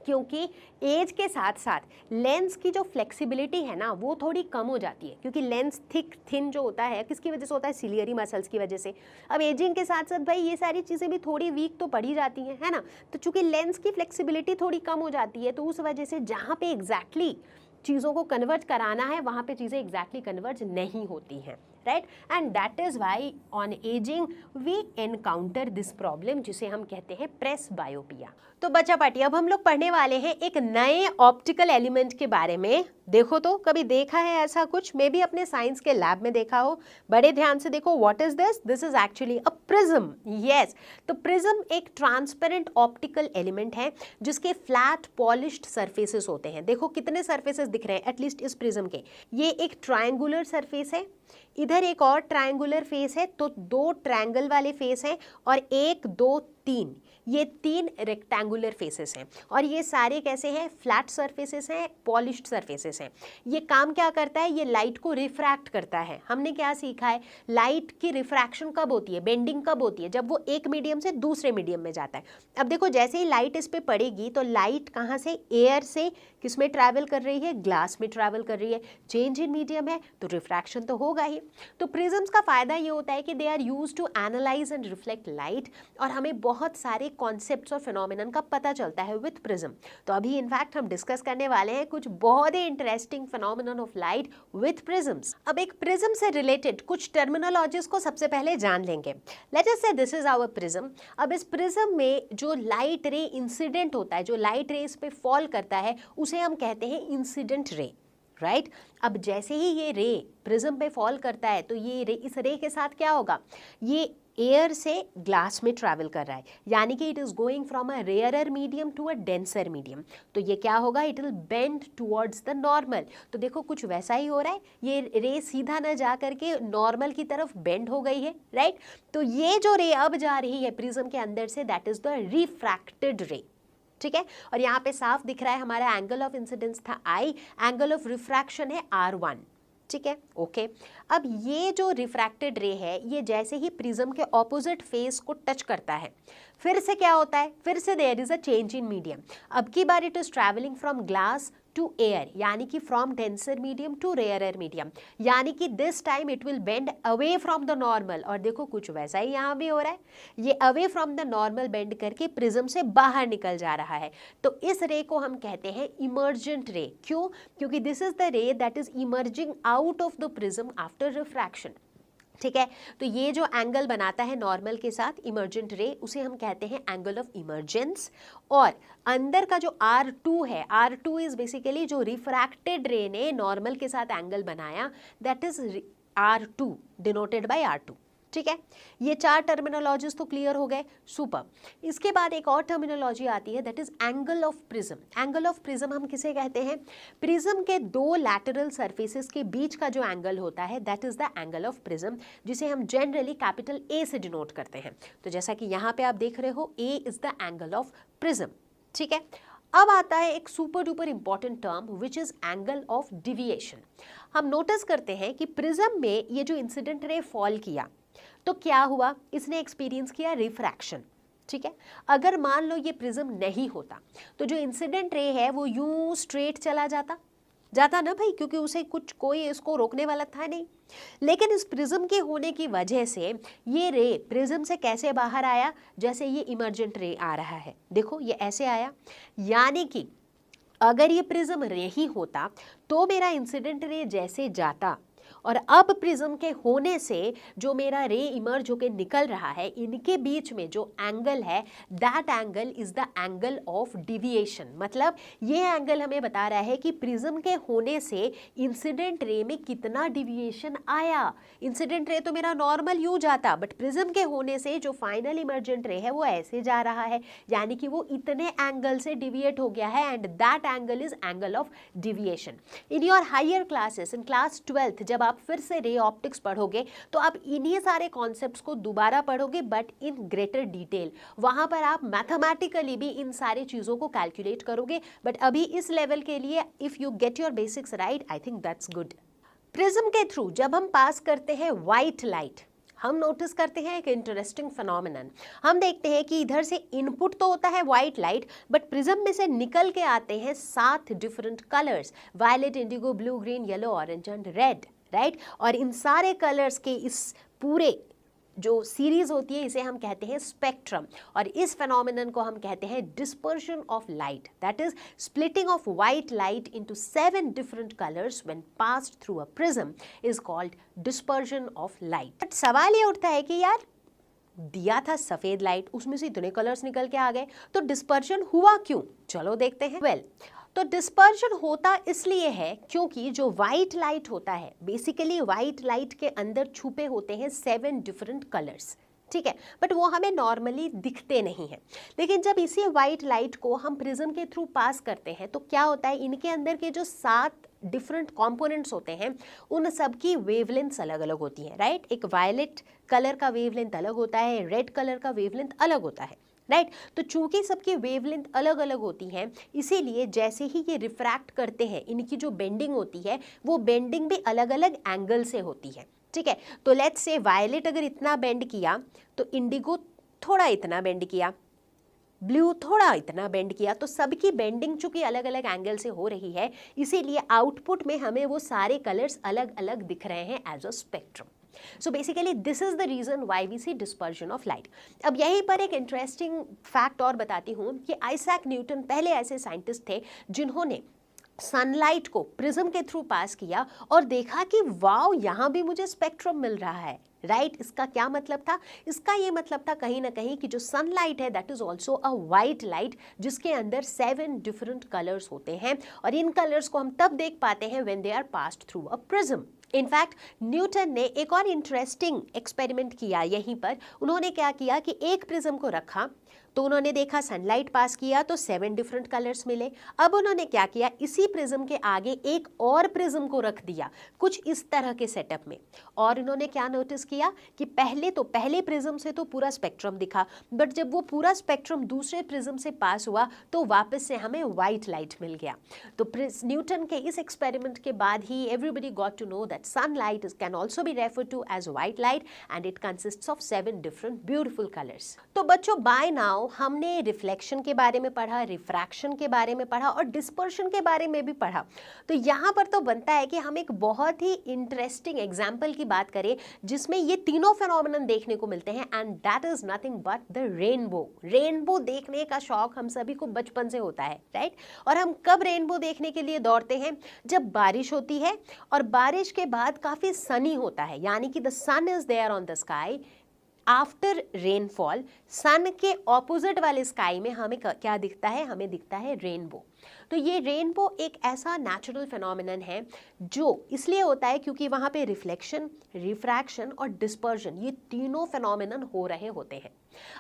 S1: क्योंकि एज के साथ साथ लेंस की जो फ्लेक्सिबिलिटी है ना वो थोड़ी कम हो जाती है, क्योंकि लेंस थिक थिन जो होता है किसकी वजह से होता है? सिलियरी मसल्स की वजह से। अब एजिंग के साथ साथ भाई ये सारी चीज़ें भी थोड़ी वीक तो पड़ी जाती हैं, है ना। तो चूंकि लेंस की फ्लेक्सिबिलिटी थोड़ी कम हो जाती है तो उस वजह से जहाँ पे एग्जैक्टली चीज़ों को कन्वर्ज कराना है वहाँ पे चीज़ें एग्जैक्टली कन्वर्ज नहीं होती हैं। Right, and that is why on ageing we encounter this problem जिसे हम कहते हैं प्रेस बायोपिया। तो बच्चा पार्टी, अब हम लोग पढ़ने वाले हैं एक नए ऑप्टिकल एलिमेंट के बारे में। देखो तो कभी देखा है ऐसा कुछ, मे भी अपने साइंस के लैब में देखा हो। बड़े ध्यान से देखो, what is this? This is actually a prism. Yes, तो प्रिज्म एक ट्रांसपेरेंट ऑप्टिकल एलिमेंट है जिसके फ्लैट पॉलिश्ड सरफेसेस होते हैं। देखो कितने सरफेसेस दिख रहे हैं एटलीस्ट इस प्रिज्म के। ये एक ट्रायंगुलर सरफेस है, इधर एक और ट्रायंगुलर फेस है, तो दो ट्रायंगल वाले फेस हैं, और 1 2 3 ये 3 रेक्टेंगुलर फेसेस हैं। और ये सारे कैसे हैं? फ्लैट सरफेसेस हैं, पॉलिश्ड सरफेसेस हैं। ये काम क्या करता है? ये लाइट को रिफ्रैक्ट करता है। हमने क्या सीखा है? लाइट की रिफ्रैक्शन कब होती है, बेंडिंग कब होती है? जब वो एक मीडियम से दूसरे मीडियम में जाता है। अब देखो जैसे ही लाइट इस पे पड़ेगी तो लाइट कहाँ से? एयर से किस में ट्रैवल कर रही है? ग्लास में ट्रैवल कर रही है। चेंज इन मीडियम है तो रिफ्रैक्शन तो होगा ही। तो प्रिज्म्स का फायदा ये होता है कि they are used to analyse and reflect light, और हमें बहुत सारे कॉन्सेप्ट्स और फिनोमिनन का पता चलता है विथ प्रिज्म। तो अभी इनफैक्ट हम डिस्कस करने वाले हैं कुछ बहुत ही interesting phenomenon of light with prisms. अब एक प्रिज्म से रिलेटेड कुछ टर्मिनोलॉजीज को सबसे पहले जान लेंगे। लेट अस से दिस इज आवर प्रिज्म। अब इस प्रिज्म में जो लाइट रे इंसिडेंट होता है, जो लाइट रे इस पे फॉल करता है, उसे हम कहते हैं इंसिडेंट रे, राइट। अब जैसे ही ये रे प्रिज्म पे फॉल करता है तो ये रे, इस रे के साथ क्या होगा? ये एयर से ग्लास में ट्रैवल कर रहा है, यानी कि it is going from a rarer medium to a denser medium. तो ये क्या होगा? It will bend towards the normal. तो देखो कुछ वैसा ही हो रहा है, ये रे सीधा न जा करके नॉर्मल की तरफ बेंड हो गई है, राइट। तो ये जो रे अब जा रही है प्रिज्म के अंदर से, दैट इज द रिफ्रैक्टेड रे, ठीक है। और यहाँ पे साफ दिख रहा है हमारा एंगल ऑफ इंसिडेंस था I, एंगल ऑफ रिफ्रैक्शन है R1, ठीक है, ओके। अब ये जो रिफ्रैक्टेड रे है, ये जैसे ही प्रिज्म के ऑपोजिट फेस को टच करता है, फिर से क्या होता है? फिर से there is a change in medium. अब की बार it is travelling from glass to air, यानी कि from denser medium to rarer medium, यानी कि this time it will bend away from the normal. और देखो कुछ वैसा ही यहाँ भी हो रहा है, ये away from the normal bend करके प्रिज्म से बाहर निकल जा रहा है। तो इस रे को हम कहते हैं इमर्जेंट रे। क्यों? क्योंकि दिस इज द रे that is emerging out of the prism after refraction, ठीक है। तो ये जो एंगल बनाता है नॉर्मल के साथ इमर्जेंट रे, उसे हम कहते हैं एंगल ऑफ इमर्जेंस। और अंदर का जो R2 है, R2 इज बेसिकली जो रिफ्रैक्टेड रे ने नॉर्मल के साथ एंगल बनाया, that is R2 denoted by R2, ठीक है। ये 4 टर्मिनोलॉजीज तो क्लियर हो गए, सुपर। इसके बाद एक और टर्मिनोलॉजी आती है, that is angle of prism. Angle of prism हम किसे कहते हैं? प्रिज्म के 2 लैटरल सरफेसेस के बीच का जो एंगल होता है, that is the angle of prism, जिसे हम जनरली कैपिटल A से डिनोट करते हैं। तो जैसा कि यहाँ पे आप देख रहे हो, A is the angle of prism, ठीक है। अब आता है एक super duper important term which is angle of deviation. हम नोटिस करते हैं कि प्रिज्म में ये जो इंसिडेंट रे फॉल किया, तो क्या हुआ? इसने एक्सपीरियंस किया रिफ्रैक्शन, ठीक है। अगर मान लो ये प्रिज्म नहीं होता तो जो इंसिडेंट रे है वो यूं स्ट्रेट चला जाता ना भाई, क्योंकि उसे कुछ कोई इसको रोकने वाला था नहीं। लेकिन इस प्रिज्म के होने की वजह से ये रे प्रिज्म से कैसे बाहर आया? जैसे ये इमर्जेंट रे आ रहा है, देखो ये ऐसे आया। यानी कि अगर ये प्रिज्म रे ही होता तो मेरा इंसिडेंट रे जैसे जाता, और अब प्रिज्म के होने से जो मेरा रे इमर्ज होकर निकल रहा है, इनके बीच में जो एंगल है, that angle is the angle of deviation. मतलब ये एंगल हमें बता रहा है कि प्रिज्म के होने से इंसिडेंट रे में कितना डिविएशन आया। इंसिडेंट रे तो मेरा नॉर्मल यूं जाता, बट प्रिज्म के होने से जो फाइनल इमर्जेंट रे है वो ऐसे जा रहा है, यानी कि वो इतने एंगल से डिविएट हो गया है, and that angle is angle of deviation. In your higher classes, in class 12th, जब आप फिर से रे ऑप्टिक्स पढ़ोगे तो आप इन्हीं सारे कॉन्सेप्ट्स को दोबारा पढ़ोगे, बट इन ग्रेटर डिटेल। वहां पर आप मैथमेटिकली भी इन सारी चीजों को कैलकुलेट करोगे, बट अभी इस लेवल के लिए if you get your basics right, I think that's good. Prism के थ्रू जब हम पास करते हैं व्हाइट लाइट, हम नोटिस करते हैं एक इंटरेस्टिंग फिनोमिनन। हम देखते हैं कि इधर से इनपुट तो होता है व्हाइट लाइट, बट प्रिज्म में से निकल के आते हैं 7 different colours, violet, indigo, blue, green, yellow, orange and red, right. और इन सारे कलर्स के इस पूरे जो सीरीज होती है इसे हम कहते हैं स्पेक्ट्रम, और इस फेनोमेनन को हम कहते हैं dispersion of light, that is splitting of white light into 7 different colours when passed through a prism is called dispersion of light. But सवाल ये उठता है कि यार दिया था सफेद लाइट, उसमें से इतने कलर्स निकल के आ गए, तो डिस्पर्शन हुआ क्यों? चलो देखते हैं। वेल, तो डिस्पर्शन होता इसलिए है क्योंकि जो वाइट लाइट होता है, बेसिकली वाइट लाइट के अंदर छुपे होते हैं 7 डिफरेंट कलर्स, ठीक है, बट वो हमें नॉर्मली दिखते नहीं हैं। लेकिन जब इसी वाइट लाइट को हम प्रिज्म के थ्रू पास करते हैं तो क्या होता है, इनके अंदर के जो 7 डिफरेंट कंपोनेंट्स होते हैं उन सब की वेवलेंथ्स अलग अलग होती हैं, राइट। एक वायलेट कलर का वेवलेंथ अलग होता है, रेड कलर का वेवलेंथ अलग होता है, राइट। तो चूंकि सबकी वेवलेंथ अलग अलग होती हैं, इसीलिए जैसे ही ये रिफ्रैक्ट करते हैं, इनकी जो बेंडिंग होती है वो बेंडिंग भी अलग अलग एंगल से होती है, ठीक है। तो लेट्स से वायलेट अगर इतना बेंड किया तो इंडिगो थोड़ा इतना बेंड किया, ब्लू थोड़ा इतना बेंड किया, तो सबकी बेंडिंग चूंकि अलग अलग एंगल से हो रही है, इसीलिए आउटपुट में हमें वो सारे कलर्स अलग अलग दिख रहे हैं as a spectrum. So basically this is the reason why we see dispersion of light. अब यहीं पर एक इंटरेस्टिंग फैक्ट और बताती हूँ कि आइजैक न्यूटन पहले ऐसे साइंटिस्ट थे जिन्होंने सनलाइट को प्रिज्म के थ्रू पास किया और देखा कि वाओ, यहाँ भी मुझे स्पेक्ट्रम मिल रहा है, राइट। इसका क्या मतलब था? इसका ये मतलब था कहीं ना कहीं कि जो सनलाइट है that is also a white light जिसके अंदर 7 डिफरेंट कलर्स होते हैं, और इन कलर्स को हम तब देख पाते हैं when they are passed through a prism. In fact Newton ने एक और इंटरेस्टिंग एक्सपेरिमेंट किया यहीं पर। उन्होंने क्या किया कि एक प्रिज्म को रखा, तो उन्होंने देखा सनलाइट पास किया तो 7 डिफरेंट कलर्स मिले। अब उन्होंने क्या किया, इसी प्रिज्म के आगे एक और प्रिज्म को रख दिया कुछ इस तरह के सेटअप में, और इन्होंने क्या नोटिस किया कि पहले प्रिज्म से तो पूरा स्पेक्ट्रम दिखा, बट जब वो पूरा स्पेक्ट्रम दूसरे प्रिज्म से पास हुआ तो वापस से हमें व्हाइट लाइट मिल गया। तो न्यूटन के इस एक्सपेरिमेंट के बाद ही everybody got to know that sunlight can also be referred to as white light and it consists of 7 different beautiful colors. तो बच्चों by now हमने रिफ्लेक्शन के बारे में पढ़ा, रिफ्रैक्शन के बारे में पढ़ा और डिस्पर्शन के बारे में भी पढ़ा। तो यहाँ पर तो बनता है कि हम एक बहुत ही इंटरेस्टिंग एग्जाम्पल की बात करें जिसमें ये तीनों फेनोमेनन देखने को मिलते हैं, and that is nothing but the rainbow. Rainbow देखने का शौक हम सभी को बचपन से होता है, राइट। और हम कब रेनबो देखने के लिए दौड़ते हैं? जब बारिश होती है और बारिश के बाद काफी सनी होता है, यानी कि the sun is there on the sky. After rainfall sun के ऑपोजिट वाले स्काई में हमें क्या दिखता है? हमें दिखता है रेनबो। तो ये रेनबो एक ऐसा नेचुरल फिनोमिनन है जो इसलिए होता है क्योंकि वहाँ पे रिफ्लेक्शन, रिफ्रैक्शन और डिस्पर्जन ये तीनों फिनोमिनन हो रहे होते हैं।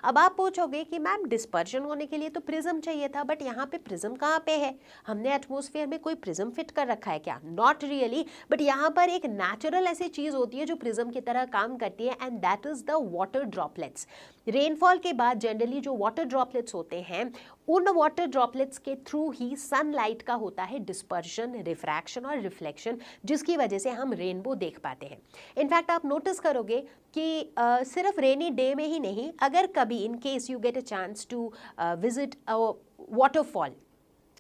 S1: अब आप पूछोगे कि मैम डिस्पर्जन होने के लिए तो प्रिज्म चाहिए था, बट यहाँ पे प्रिज्म कहाँ पे है? हमने एटमॉस्फेयर में कोई प्रिज्म फिट कर रखा है क्या? नॉट रियली, बट यहाँ पर एक नेचुरल ऐसी चीज होती है जो प्रिज्म की तरह काम करती है, and that is the water droplets. Rainfall के बाद जनरली जो वाटर ड्रॉपलेट्स होते हैं उन वाटर ड्रॉपलेट्स के थ्रू ही सनलाइट का होता है डिस्पर्शन, रिफ्रैक्शन और रिफ्लेक्शन, जिसकी वजह से हम रेनबो देख पाते हैं। इनफैक्ट आप नोटिस करोगे कि सिर्फ रेनी डे में ही नहीं, अगर कभी in case you get a chance to visit a waterfall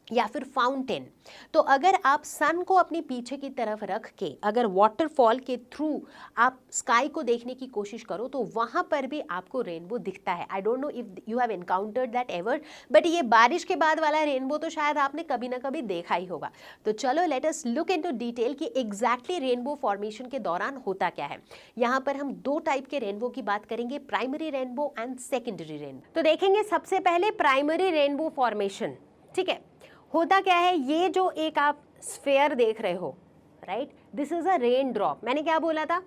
S1: या फिर फाउंटेन, तो अगर आप सन को अपनी पीछे की तरफ रख के अगर वाटरफॉल के थ्रू आप स्काई को देखने की कोशिश करो तो वहाँ पर भी आपको रेनबो दिखता है। I don't know if you have encountered that ever, but ये बारिश के बाद वाला रेनबो तो शायद आपने कभी ना कभी देखा ही होगा। तो चलो let us look into detail कि एग्जैक्टली रेनबो फॉर्मेशन के दौरान होता क्या है। यहाँ पर हम 2 टाइप के रेनबो की बात करेंगे, primary rainbow and secondary rainbow. तो देखेंगे सबसे पहले प्राइमरी रेनबो फॉर्मेशन, ठीक है। होता क्या है, ये जो एक आप स्फेयर देख रहे हो, right, this is a rain drop. मैंने क्या बोला था?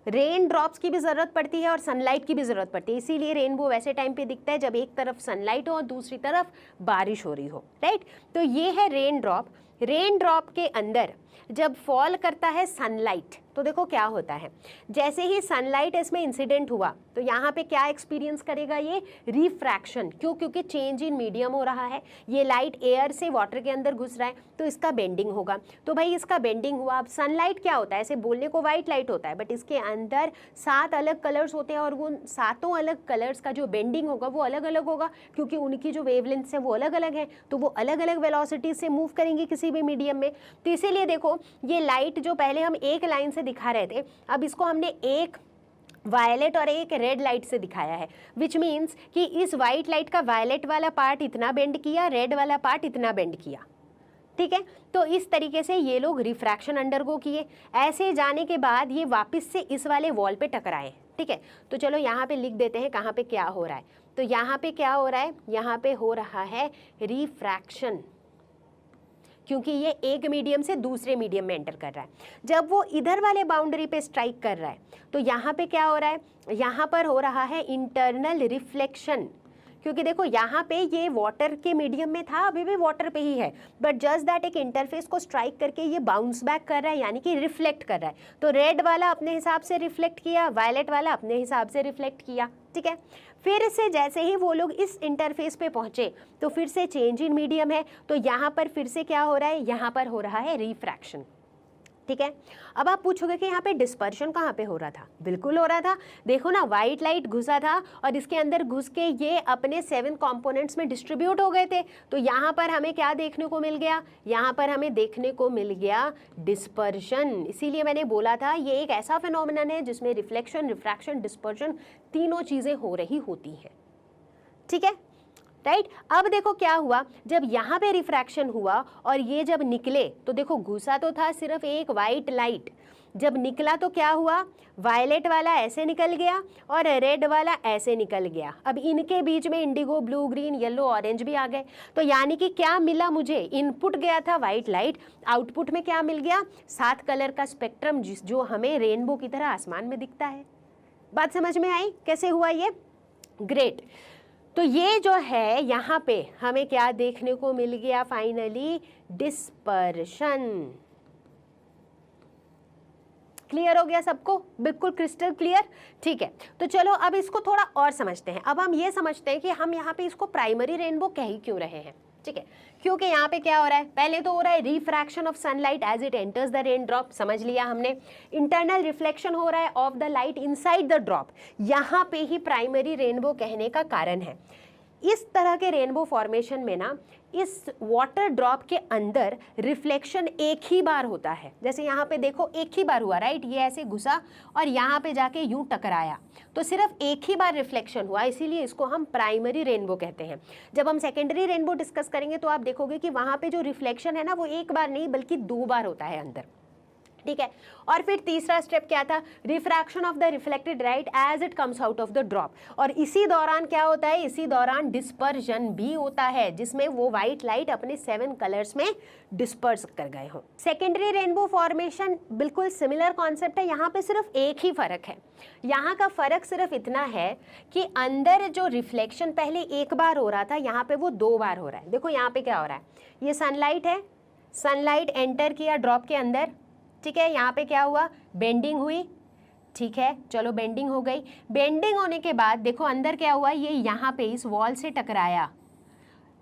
S1: रेन ड्रॉप्स की भी ज़रूरत पड़ती है और सनलाइट की भी ज़रूरत पड़ती है, इसीलिए रेनबो वैसे टाइम पे दिखता है जब एक तरफ सनलाइट हो और दूसरी तरफ बारिश हो रही हो, राइट। तो ये है रेन ड्रॉप। रेन ड्रॉप के अंदर जब फॉल करता है सनलाइट तो देखो क्या होता है, जैसे ही सनलाइट इसमें इंसिडेंट हुआ तो यहाँ पे क्या एक्सपीरियंस करेगा ये? रिफ्रैक्शन। क्यों? क्योंकि चेंज इन मीडियम हो रहा है, ये लाइट एयर से वाटर के अंदर घुस रहा है तो इसका बेंडिंग होगा। तो भाई इसका बेंडिंग हुआ। अब सनलाइट क्या होता है? ऐसे बोलने को वाइट लाइट होता है, बट इसके अंदर 7 अलग कलर्स होते हैं और वो 7 अलग कलर्स का जो बेंडिंग होगा वो अलग अलग होगा, क्योंकि उनकी जो वेवलेंथ्स है वो अलग अलग है, तो वो अलग अलग वेलोसिटी से मूव करेंगी किसी भी मीडियम में। तो इसीलिए देखो ये लाइट जो पहले हम एक लाइन से दिखा रहे थे, अब इसको हमने एक वायलेट और एक रेड लाइट से दिखाया है, विच मीन्स कि इस वाइट लाइट का वायलेट वाला पार्ट इतना बेंड किया, रेड वाला पार्ट इतना बेंड किया, ठीक है। तो इस तरीके से ये लोग रिफ्रैक्शन अंडरगो किए, ऐसे जाने के बाद ये वापस से इस वाले वॉल पे टकराए, ठीक है। तो चलो यहाँ पे लिख देते हैं कहाँ पे क्या हो रहा है। तो यहाँ पे क्या हो रहा है, यहाँ पे हो रहा है रिफ्रैक्शन, क्योंकि ये एक मीडियम से दूसरे मीडियम में एंटर कर रहा है। जब वो इधर वाले बाउंड्री पे स्ट्राइक कर रहा है तो यहाँ पे क्या हो रहा है, यहाँ पर हो रहा है इंटरनल रिफ्लेक्शन, क्योंकि देखो यहाँ पे ये वाटर के मीडियम में था, अभी भी वाटर पे ही है, बट जस्ट दैट एक इंटरफेस को स्ट्राइक करके ये बाउंस बैक कर रहा है, यानी कि रिफ्लेक्ट कर रहा है। तो रेड वाला अपने हिसाब से रिफ्लेक्ट किया, वायलेट वाला अपने हिसाब से रिफ्लेक्ट किया, ठीक है। फिर से जैसे ही वो लोग इस इंटरफेस पे पहुंचे तो फिर से चेंज इन मीडियम है, तो यहाँ पर फिर से क्या हो रहा है, यहाँ पर हो रहा है रिफ्रैक्शन, ठीक है। अब आप पूछोगे कि यहाँ पे डिस्पर्शन कहाँ पे हो रहा था, बिल्कुल हो रहा था। देखो ना, वाइट लाइट घुसा था और इसके अंदर घुस के ये अपने 7 कंपोनेंट्स में डिस्ट्रीब्यूट हो गए थे। तो यहाँ पर हमें क्या देखने को मिल गया, यहाँ पर हमें देखने को मिल गया डिस्पर्शन। इसीलिए मैंने बोला था ये एक ऐसा फिनोमिनन है जिसमें रिफ्लेक्शन, रिफ्रैक्शन, डिस्पर्शन तीनों चीज़ें हो रही होती हैं, ठीक है, राइट। अब देखो क्या हुआ, जब यहाँ पे रिफ्रैक्शन हुआ और ये जब निकले तो देखो घुसा तो था सिर्फ एक वाइट लाइट, जब निकला तो क्या हुआ, वायलेट वाला ऐसे निकल गया और रेड वाला ऐसे निकल गया। अब इनके बीच में Indigo, blue, green, yellow, orange भी आ गए। तो यानी कि क्या मिला मुझे, इनपुट गया था वाइट लाइट, आउटपुट में क्या मिल गया, 7 कलर का स्पेक्ट्रम, जो हमें रेनबो की तरह आसमान में दिखता है। बात समझ में आई कैसे हुआ ये, ग्रेट। तो ये जो है यहाँ पे हमें क्या देखने को मिल गया, फाइनली डिस्पर्शन। क्लियर हो गया सबको, बिल्कुल क्रिस्टल क्लियर, ठीक है। तो चलो अब इसको थोड़ा और समझते हैं। अब हम ये समझते हैं कि हम यहाँ पे इसको प्राइमरी रेनबो कह ही क्यों रहे हैं, ठीक है। क्योंकि यहाँ पे क्या हो रहा है, पहले तो हो रहा है refraction of sunlight as it enters the raindrop, समझ लिया हमने। इंटरनल रिफ्लेक्शन हो रहा है of the light inside the drop, यहाँ पे ही प्राइमरी रेनबो कहने का कारण है। इस तरह के रेनबो फॉर्मेशन में ना, इस वाटर ड्रॉप के अंदर रिफ्लेक्शन एक ही बार होता है। जैसे यहाँ पे देखो एक ही बार हुआ, राइट, ये ऐसे घुसा और यहाँ पे जाके यूं टकराया, तो सिर्फ एक ही बार रिफ्लेक्शन हुआ, इसीलिए इसको हम प्राइमरी रेनबो कहते हैं। जब हम सेकेंडरी रेनबो डिस्कस करेंगे तो आप देखोगे कि वहाँ पे जो रिफ्लेक्शन है ना, वो एक बार नहीं बल्कि 2 बार होता है अंदर, ठीक है। और फिर तीसरा स्टेप क्या था, refraction of the reflected light as it comes out of the drop. और इसी दौरान क्या होता है, इसी दौरान डिस्पर्जन भी होता है, जिसमें वो वाइट लाइट अपने 7 कलर्स में डिस्पर्स कर गए हों। सेकेंडरी रेनबो फॉर्मेशन बिल्कुल सिमिलर कॉन्सेप्ट है, यहाँ पे सिर्फ एक ही फर्क है। यहाँ का फर्क सिर्फ इतना है कि अंदर जो रिफ्लेक्शन पहले एक बार हो रहा था, यहाँ पे वो 2 बार हो रहा है। देखो यहाँ पे क्या हो रहा है, ये सनलाइट है, सनलाइट एंटर किया ड्रॉप के अंदर, ठीक है। यहाँ पे क्या हुआ, बेंडिंग हुई, ठीक है, चलो बेंडिंग हो गई। बेंडिंग होने के बाद देखो अंदर क्या हुआ, ये यहाँ पे इस वॉल से टकराया,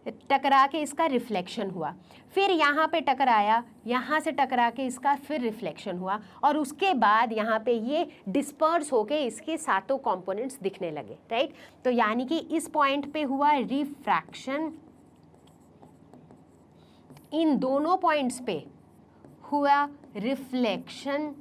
S1: टकरा के इसका रिफ्लेक्शन हुआ, फिर यहाँ पे टकराया, यहाँ से टकरा के इसका फिर रिफ्लेक्शन हुआ, और उसके बाद यहाँ पे ये डिस्पर्स होके इसके 7 कंपोनेंट्स दिखने लगे, राइट। तो यानी कि इस पॉइंट पे हुआ रिफ्रैक्शन, इन दोनों पॉइंट्स पे हुआ रिफ्लेक्शन,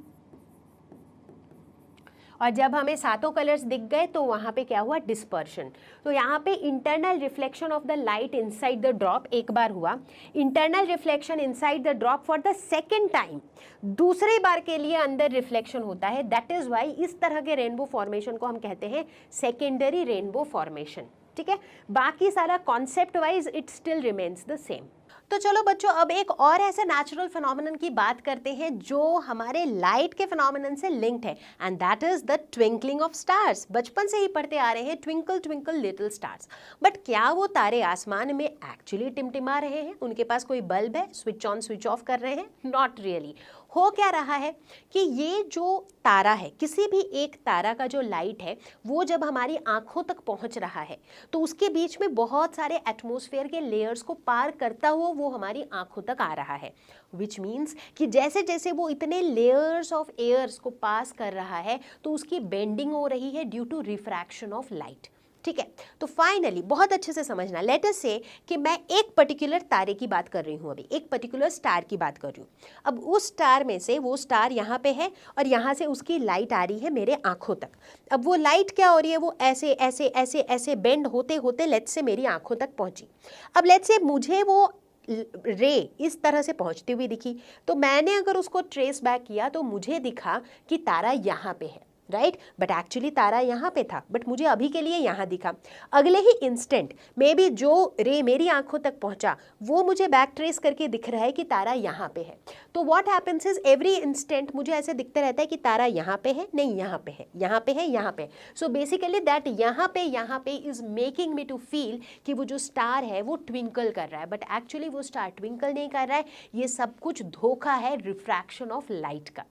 S1: और जब हमें 7 कलर्स दिख गए तो वहाँ पे क्या हुआ, डिस्पर्शन। तो यहाँ पे internal reflection of the light inside the drop एक बार हुआ, internal reflection inside the drop for the second time, दूसरी बार के लिए अंदर रिफ्लेक्शन होता है। दैट इज वाई इस तरह के रेनबो फॉर्मेशन को हम कहते हैं सेकेंडरी रेनबो फॉर्मेशन, ठीक है। बाकी सारा concept wise it still remains the same. तो चलो बच्चों, अब एक और ऐसे नेचुरल फिनोमिनन की बात करते हैं जो हमारे लाइट के फिनोमिनन से लिंक्ड है, and that is the twinkling of stars. बचपन से ही पढ़ते आ रहे हैं twinkle twinkle little stars, but क्या वो तारे आसमान में एक्चुअली टिमटिमा रहे हैं, उनके पास कोई बल्ब है, स्विच ऑन स्विच ऑफ कर रहे हैं? Not really. हो क्या रहा है कि ये जो तारा है, किसी भी एक तारा का जो लाइट है, वो जब हमारी आंखों तक पहुंच रहा है तो उसके बीच में बहुत सारे एटमॉस्फेयर के लेयर्स को पार करता हुआ वो हमारी आंखों तक आ रहा है, विच मीन्स कि जैसे जैसे वो इतने लेयर्स ऑफ एयर्स को पास कर रहा है तो उसकी बेंडिंग हो रही है due to refraction of light. ठीक है, तो फाइनली बहुत अच्छे से समझना, लेट अस से कि मैं एक पर्टिकुलर तारे की बात कर रही हूँ, अभी एक पर्टिकुलर स्टार की बात कर रही हूँ। अब उस स्टार में से वो स्टार यहाँ पे है और यहाँ से उसकी लाइट आ रही है मेरे आंखों तक। अब वो लाइट क्या हो रही है, वो ऐसे ऐसे ऐसे ऐसे बेंड होते होते लेट्स से मेरी आंखों तक पहुँची। अब लेट्स से मुझे वो रे इस तरह से पहुँचती हुई दिखी, तो मैंने अगर उसको ट्रेस बैक किया तो मुझे दिखा कि तारा यहाँ पे है, राइट, बट एक्चुअली तारा यहाँ पे था, बट मुझे अभी के लिए यहाँ दिखा। अगले ही इंस्टेंट मे बी जो रे मेरी आंखों तक पहुँचा वो मुझे बैक ट्रेस करके दिख रहा है कि तारा यहाँ पे है। तो what happens is every instant मुझे ऐसे दिखता रहता है कि तारा यहाँ पे है, नहीं यहाँ पे है, यहाँ पे है, यहाँ पे। सो बेसिकली दैट यहाँ पे is making me to feel कि वो जो स्टार है वो ट्विंकल कर रहा है, बट एक्चुअली वो स्टार ट्विंकल नहीं कर रहा है, ये सब कुछ धोखा है रिफ्रैक्शन ऑफ लाइट का।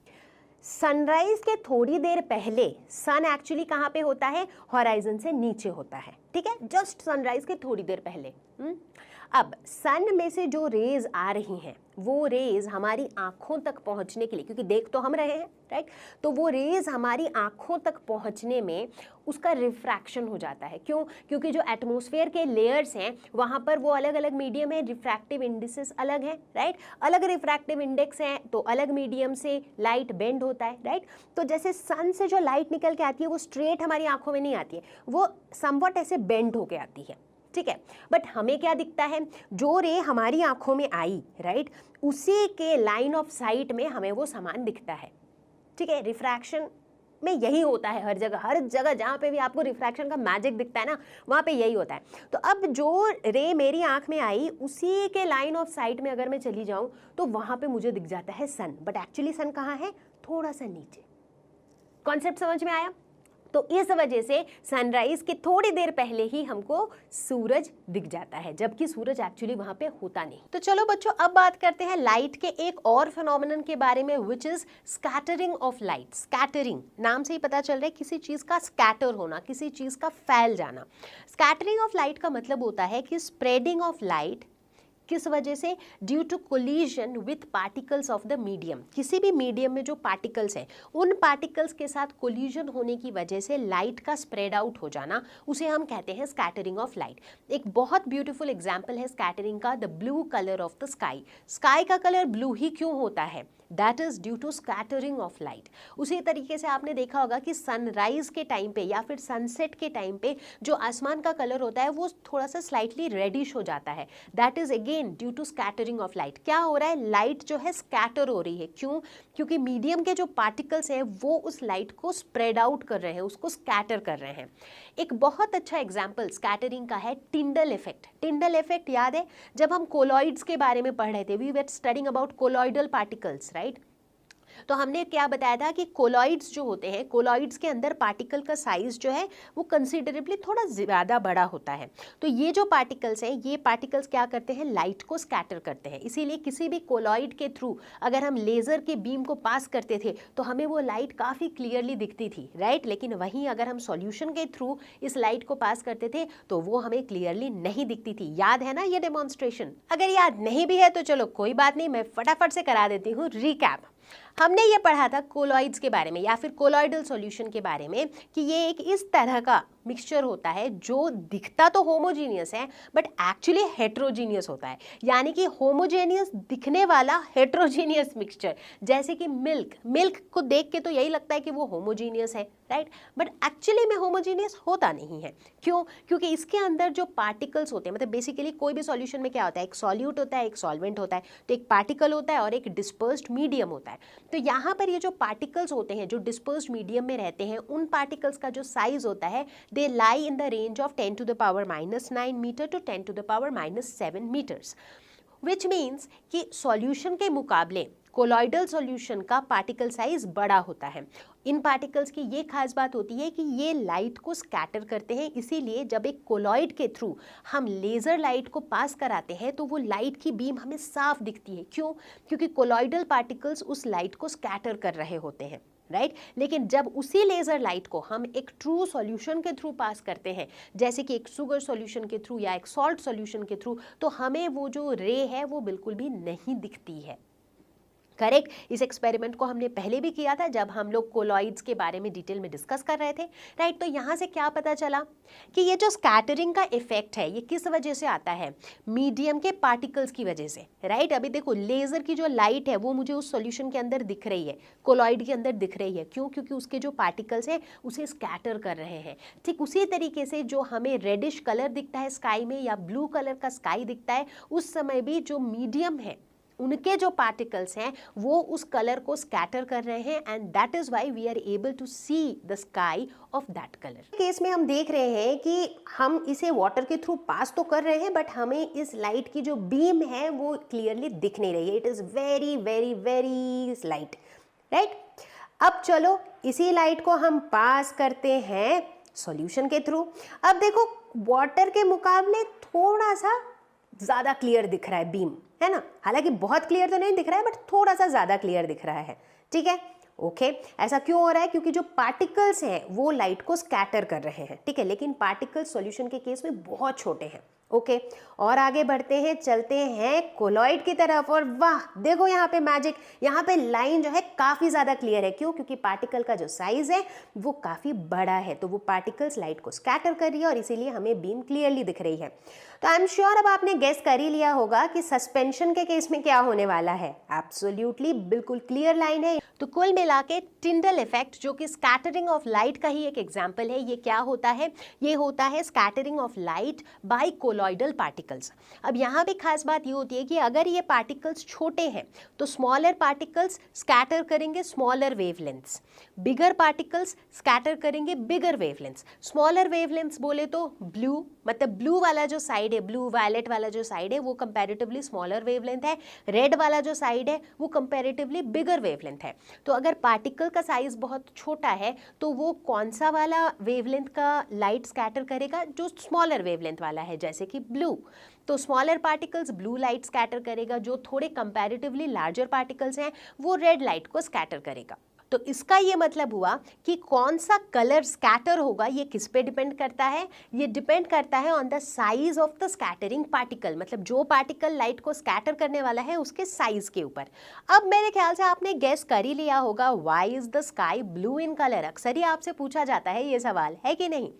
S1: सनराइज के थोड़ी देर पहले सन एक्चुअली कहाँ पे होता है, हॉराइजन से नीचे होता है, ठीक है, जस्ट सनराइज के थोड़ी देर पहले। अब सन में से जो रेज आ रही हैं वो रेज हमारी आँखों तक पहुँचने के लिए, क्योंकि देख तो हम रहे हैं, राइट, तो वो रेज हमारी आँखों तक पहुँचने में उसका रिफ्रैक्शन हो जाता है। क्यों? क्योंकि जो एटमॉस्फेयर के लेयर्स हैं वहाँ पर वो अलग अलग मीडियम है, रिफ्रैक्टिव इंडिसेस अलग हैं, राइट, अलग रिफ्रैक्टिव इंडेक्स हैं तो अलग मीडियम से लाइट बेंड होता है, राइट। तो जैसे सन से जो लाइट निकल के आती है वो स्ट्रेट हमारी आँखों में नहीं आती है, वो समवट ऐसे बेंड होके आती है, ठीक है। बट हमें क्या दिखता है, जो रे हमारी आंखों में आई, राइट, उसी के लाइन ऑफ साइट में हमें वो सामान दिखता है, ठीक है। रिफ्रैक्शन में यही होता है, हर जगह जहाँ पे भी आपको रिफ्रैक्शन का मैजिक दिखता है ना, वहाँ पे यही होता है। तो अब जो रे मेरी आंख में आई उसी के लाइन ऑफ साइट में अगर मैं चली जाऊँ तो वहाँ पे मुझे दिख जाता है सन, बट एक्चुअली सन कहाँ है, थोड़ा सा नीचे। कॉन्सेप्ट समझ में आया? तो इस वजह से सनराइज के थोड़ी देर पहले ही हमको सूरज दिख जाता है, जबकि सूरज एक्चुअली वहां पे होता नहीं। तो चलो बच्चों, अब बात करते हैं लाइट के एक और फिनोमेनन के बारे में, which is scattering of light. Scattering नाम से ही पता चल रहा है किसी चीज का स्कैटर होना, किसी चीज का फैल जाना। स्कैटरिंग ऑफ लाइट का मतलब होता है कि स्प्रेडिंग ऑफ लाइट किस वजह से, due to collision with particles of the medium. किसी भी मीडियम में जो पार्टिकल्स हैं उन पार्टिकल्स के साथ कोलिजन होने की वजह से लाइट का स्प्रेड आउट हो जाना, उसे हम कहते हैं स्कैटरिंग ऑफ लाइट। एक बहुत ब्यूटीफुल एग्जाम्पल है स्कैटरिंग का, the blue colour of the sky. Sky का कलर ब्लू ही क्यों होता है, that is due to scattering of light. उसी तरीके से आपने देखा होगा कि सनराइज के टाइम पे या फिर सनसेट के टाइम पे जो आसमान का कलर होता है वो थोड़ा सा स्लाइटली रेडिश हो जाता है, that is again due to scattering of light. क्या हो रहा है, लाइट जो है स्कैटर हो रही है। क्यों? क्योंकि मीडियम के जो पार्टिकल्स हैं वो उस लाइट को स्प्रेड आउट कर रहे हैं, उसको स्कैटर कर रहे हैं। एक बहुत अच्छा एग्जाम्पल स्कैटरिंग का है टिंडल इफेक्ट। टिंडल इफेक्ट याद है, जब हम कोलॉइड्स के बारे में पढ़ रहे थे, we were studying about colloidal particles, right. तो हमने क्या बताया था कि कोलॉइड्स जो होते हैं, कोलॉइड्स के अंदर पार्टिकल का साइज जो है वो कंसिडरेबली थोड़ा ज़्यादा बड़ा होता है। तो ये जो पार्टिकल्स हैं, ये पार्टिकल्स क्या करते हैं, लाइट को स्कैटर करते हैं। इसीलिए किसी भी कोलॉइड के थ्रू अगर हम लेज़र के बीम को पास करते थे तो हमें वो लाइट काफ़ी क्लियरली दिखती थी, राइट। लेकिन वहीं अगर हम सॉल्यूशन के थ्रू इस लाइट को पास करते थे तो वो हमें क्लियरली नहीं दिखती थी। याद है ना ये डेमोन्स्ट्रेशन? अगर याद नहीं भी है तो चलो कोई बात नहीं, मैं फटाफट से करा देती हूँ रिकैप। हमने ये पढ़ा था कोलॉइड्स के बारे में या फिर कोलॉइडल सॉल्यूशन के बारे में कि ये एक इस तरह का मिक्सचर होता है जो दिखता तो होमोजीनियस है बट एक्चुअली हेट्रोजीनियस होता है, यानी कि होमोजेनियस दिखने वाला हेट्रोजीनियस मिक्सचर। जैसे कि मिल्क को देख के तो यही लगता है कि वो होमोजीनियस है, राइट, बट एक्चुअली में होमोजीनियस होता नहीं है। क्यों? क्योंकि इसके अंदर जो पार्टिकल्स होते हैं, मतलब बेसिकली कोई भी सॉल्यूशन में क्या होता है, एक सॉल्यूट होता है, एक सॉल्वेंट होता है, तो एक पार्टिकल होता है और एक डिस्पर्स्ड मीडियम होता है। तो यहाँ पर ये जो पार्टिकल्स होते हैं जो डिस्पर्स्ड मीडियम में रहते हैं, उन पार्टिकल्स का जो साइज होता है, they lie in the range of 10 to the power -9 meter to 10 to the power -7 meters, which means कि सॉल्यूशन के मुकाबले कोलॉइडल सॉल्यूशन का पार्टिकल साइज बड़ा होता है। इन पार्टिकल्स की ये खास बात होती है कि ये लाइट को स्कैटर करते हैं, इसीलिए जब एक कोलॉइड के थ्रू हम लेज़र लाइट को पास कराते हैं तो वो लाइट की बीम हमें साफ दिखती है। क्यों? क्योंकि कोलॉइडल पार्टिकल्स उस लाइट को स्कैटर कर रहे होते हैं, राइट। लेकिन जब उसी लेज़र लाइट को हम एक ट्रू सॉल्यूशन के थ्रू पास करते हैं, जैसे कि एक शुगर सॉल्यूशन के थ्रू या एक सॉल्ट सॉल्यूशन के थ्रू, तो हमें वो जो रे है वो बिल्कुल भी नहीं दिखती है। करेक्ट। इस एक्सपेरिमेंट को हमने पहले भी किया था जब हम लोग कोलॉइड्स के बारे में डिटेल में डिस्कस कर रहे थे, राइट। तो यहाँ से क्या पता चला कि ये जो स्कैटरिंग का इफेक्ट है ये किस वजह से आता है, मीडियम के पार्टिकल्स की वजह से, राइट। अभी देखो लेजर की जो लाइट है वो मुझे उस सॉल्यूशन के अंदर दिख रही है, कोलॉइड के अंदर दिख रही है, क्यों? क्योंकि उसके जो पार्टिकल्स हैं उसे स्कैटर कर रहे हैं। ठीक उसी तरीके से जो हमें रेडिश कलर दिखता है स्काई में या ब्लू कलर का स्काई दिखता है, उस समय भी जो मीडियम है उनके जो पार्टिकल्स हैं वो उस कलर को स्कैटर कर रहे हैं, and that is why we are able to see the sky of that colour. Case में हम देख रहे हैं कि हम इसे वाटर के थ्रू पास तो कर रहे हैं बट हमें इस लाइट की जो बीम है वो क्लियरली दिख नहीं रही है। It is very very very light, right. अब चलो इसी लाइट को हम पास करते हैं सॉल्यूशन के थ्रू। अब देखो वाटर के मुकाबले थोड़ा सा ज़्यादा क्लियर दिख रहा है बीम, है ना। हालांकि बहुत क्लियर तो नहीं दिख रहा है बट थोड़ा सा ज़्यादा क्लियर दिख रहा है, ठीक है, ओके। ऐसा क्यों हो रहा है? क्योंकि जो पार्टिकल्स हैं वो लाइट को स्कैटर कर रहे हैं, ठीक है, लेकिन पार्टिकल्स सॉल्यूशन के केस में बहुत छोटे हैं, ओके। और आगे बढ़ते हैं, चलते हैं कोलॉइड की तरफ, और वाह देखो यहाँ पे मैजिक, यहाँ पे लाइन जो है काफ़ी ज़्यादा क्लियर है। क्यों? क्योंकि पार्टिकल का जो साइज़ है वो काफ़ी बड़ा है, तो वो पार्टिकल्स लाइट को स्कैटर कर रही है और इसीलिए हमें बीम क्लियरली दिख रही है। तो आई एम श्योर अब आपने गेस कर ही लिया होगा कि सस्पेंशन के केस में क्या होने वाला है। एब्सोल्युटली बिल्कुल क्लियर लाइन है। तो कुल मिला के टिंडल इफेक्ट जो कि स्कैटरिंग ऑफ लाइट का ही एक एग्जाम्पल है, ये क्या होता है? ये होता है scattering of light by colloidal particles. अब यहाँ भी खास बात ये होती है कि अगर ये पार्टिकल्स छोटे हैं तो स्मॉलर पार्टिकल्स स्कैटर करेंगे स्मॉलर वेवलेंथ्स, बिगर पार्टिकल्स स्कैटर करेंगे बिगर वेवलेंथ्स। स्मॉलर वेवलेंथ्स बोले तो ब्लू, मतलब ब्लू वाला जो साइड है, ब्लू वायलेट वाला जो साइड है वो कंपैरेटिवली स्मॉलर वेवलेंथ है, रेड वाला जो साइड है वो कंपैरेटिवली बिगर वेवलेंथ है। तो अगर पार्टिकल का साइज बहुत छोटा है तो वो कौन सा वाला वेवलेंथ का लाइट स्कैटर करेगा? जो स्मॉलर वेवलेंथ वाला है, जैसे कि ब्लू। तो smaller particles blue light scatter करेगा, जो थोड़े कंपैरेटिवली लार्जर पार्टिकल्स हैं वो रेड लाइट को स्कैटर करेगा। तो इसका ये मतलब हुआ कि कौन सा कलर स्कैटर होगा ये किस पे डिपेंड करता है? ये डिपेंड करता है on the size of the scattering particle, मतलब जो पार्टिकल लाइट को स्कैटर करने वाला है उसके साइज के ऊपर। अब मेरे ख्याल से आपने गेस कर ही लिया होगा, why is the sky blue in colour? अक्सर ही आपसे पूछा जाता है ये सवाल, है कि नहीं?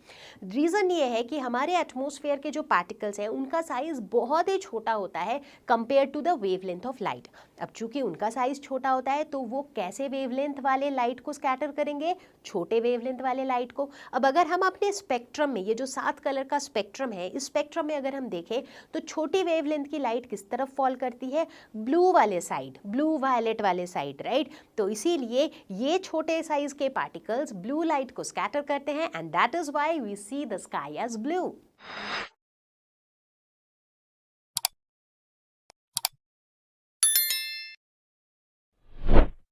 S1: रीज़न ये है कि हमारे एटमॉस्फेयर के जो पार्टिकल्स हैं उनका साइज बहुत ही छोटा होता है compare to the wavelength of light. अब चूंकि उनका साइज छोटा होता है तो वो कैसे वेवलेंथ वाले लाइट को स्कैटर करेंगे? छोटे वेवलेंथ वाले लाइट को। अब अगर हम अपने स्पेक्ट्रम में, ये जो 7 कलर का स्पेक्ट्रम है, इस स्पेक्ट्रम में अगर हम देखें तो छोटी वेवलेंथ की लाइट किस तरफ फॉल करती है? ब्लू वाले साइड, ब्लू वायलेट वाले साइड, राइट। तो इसीलिए ये छोटे साइज के पार्टिकल्स ब्लू लाइट को स्कैटर करते हैं, and that is why we see the sky as blue.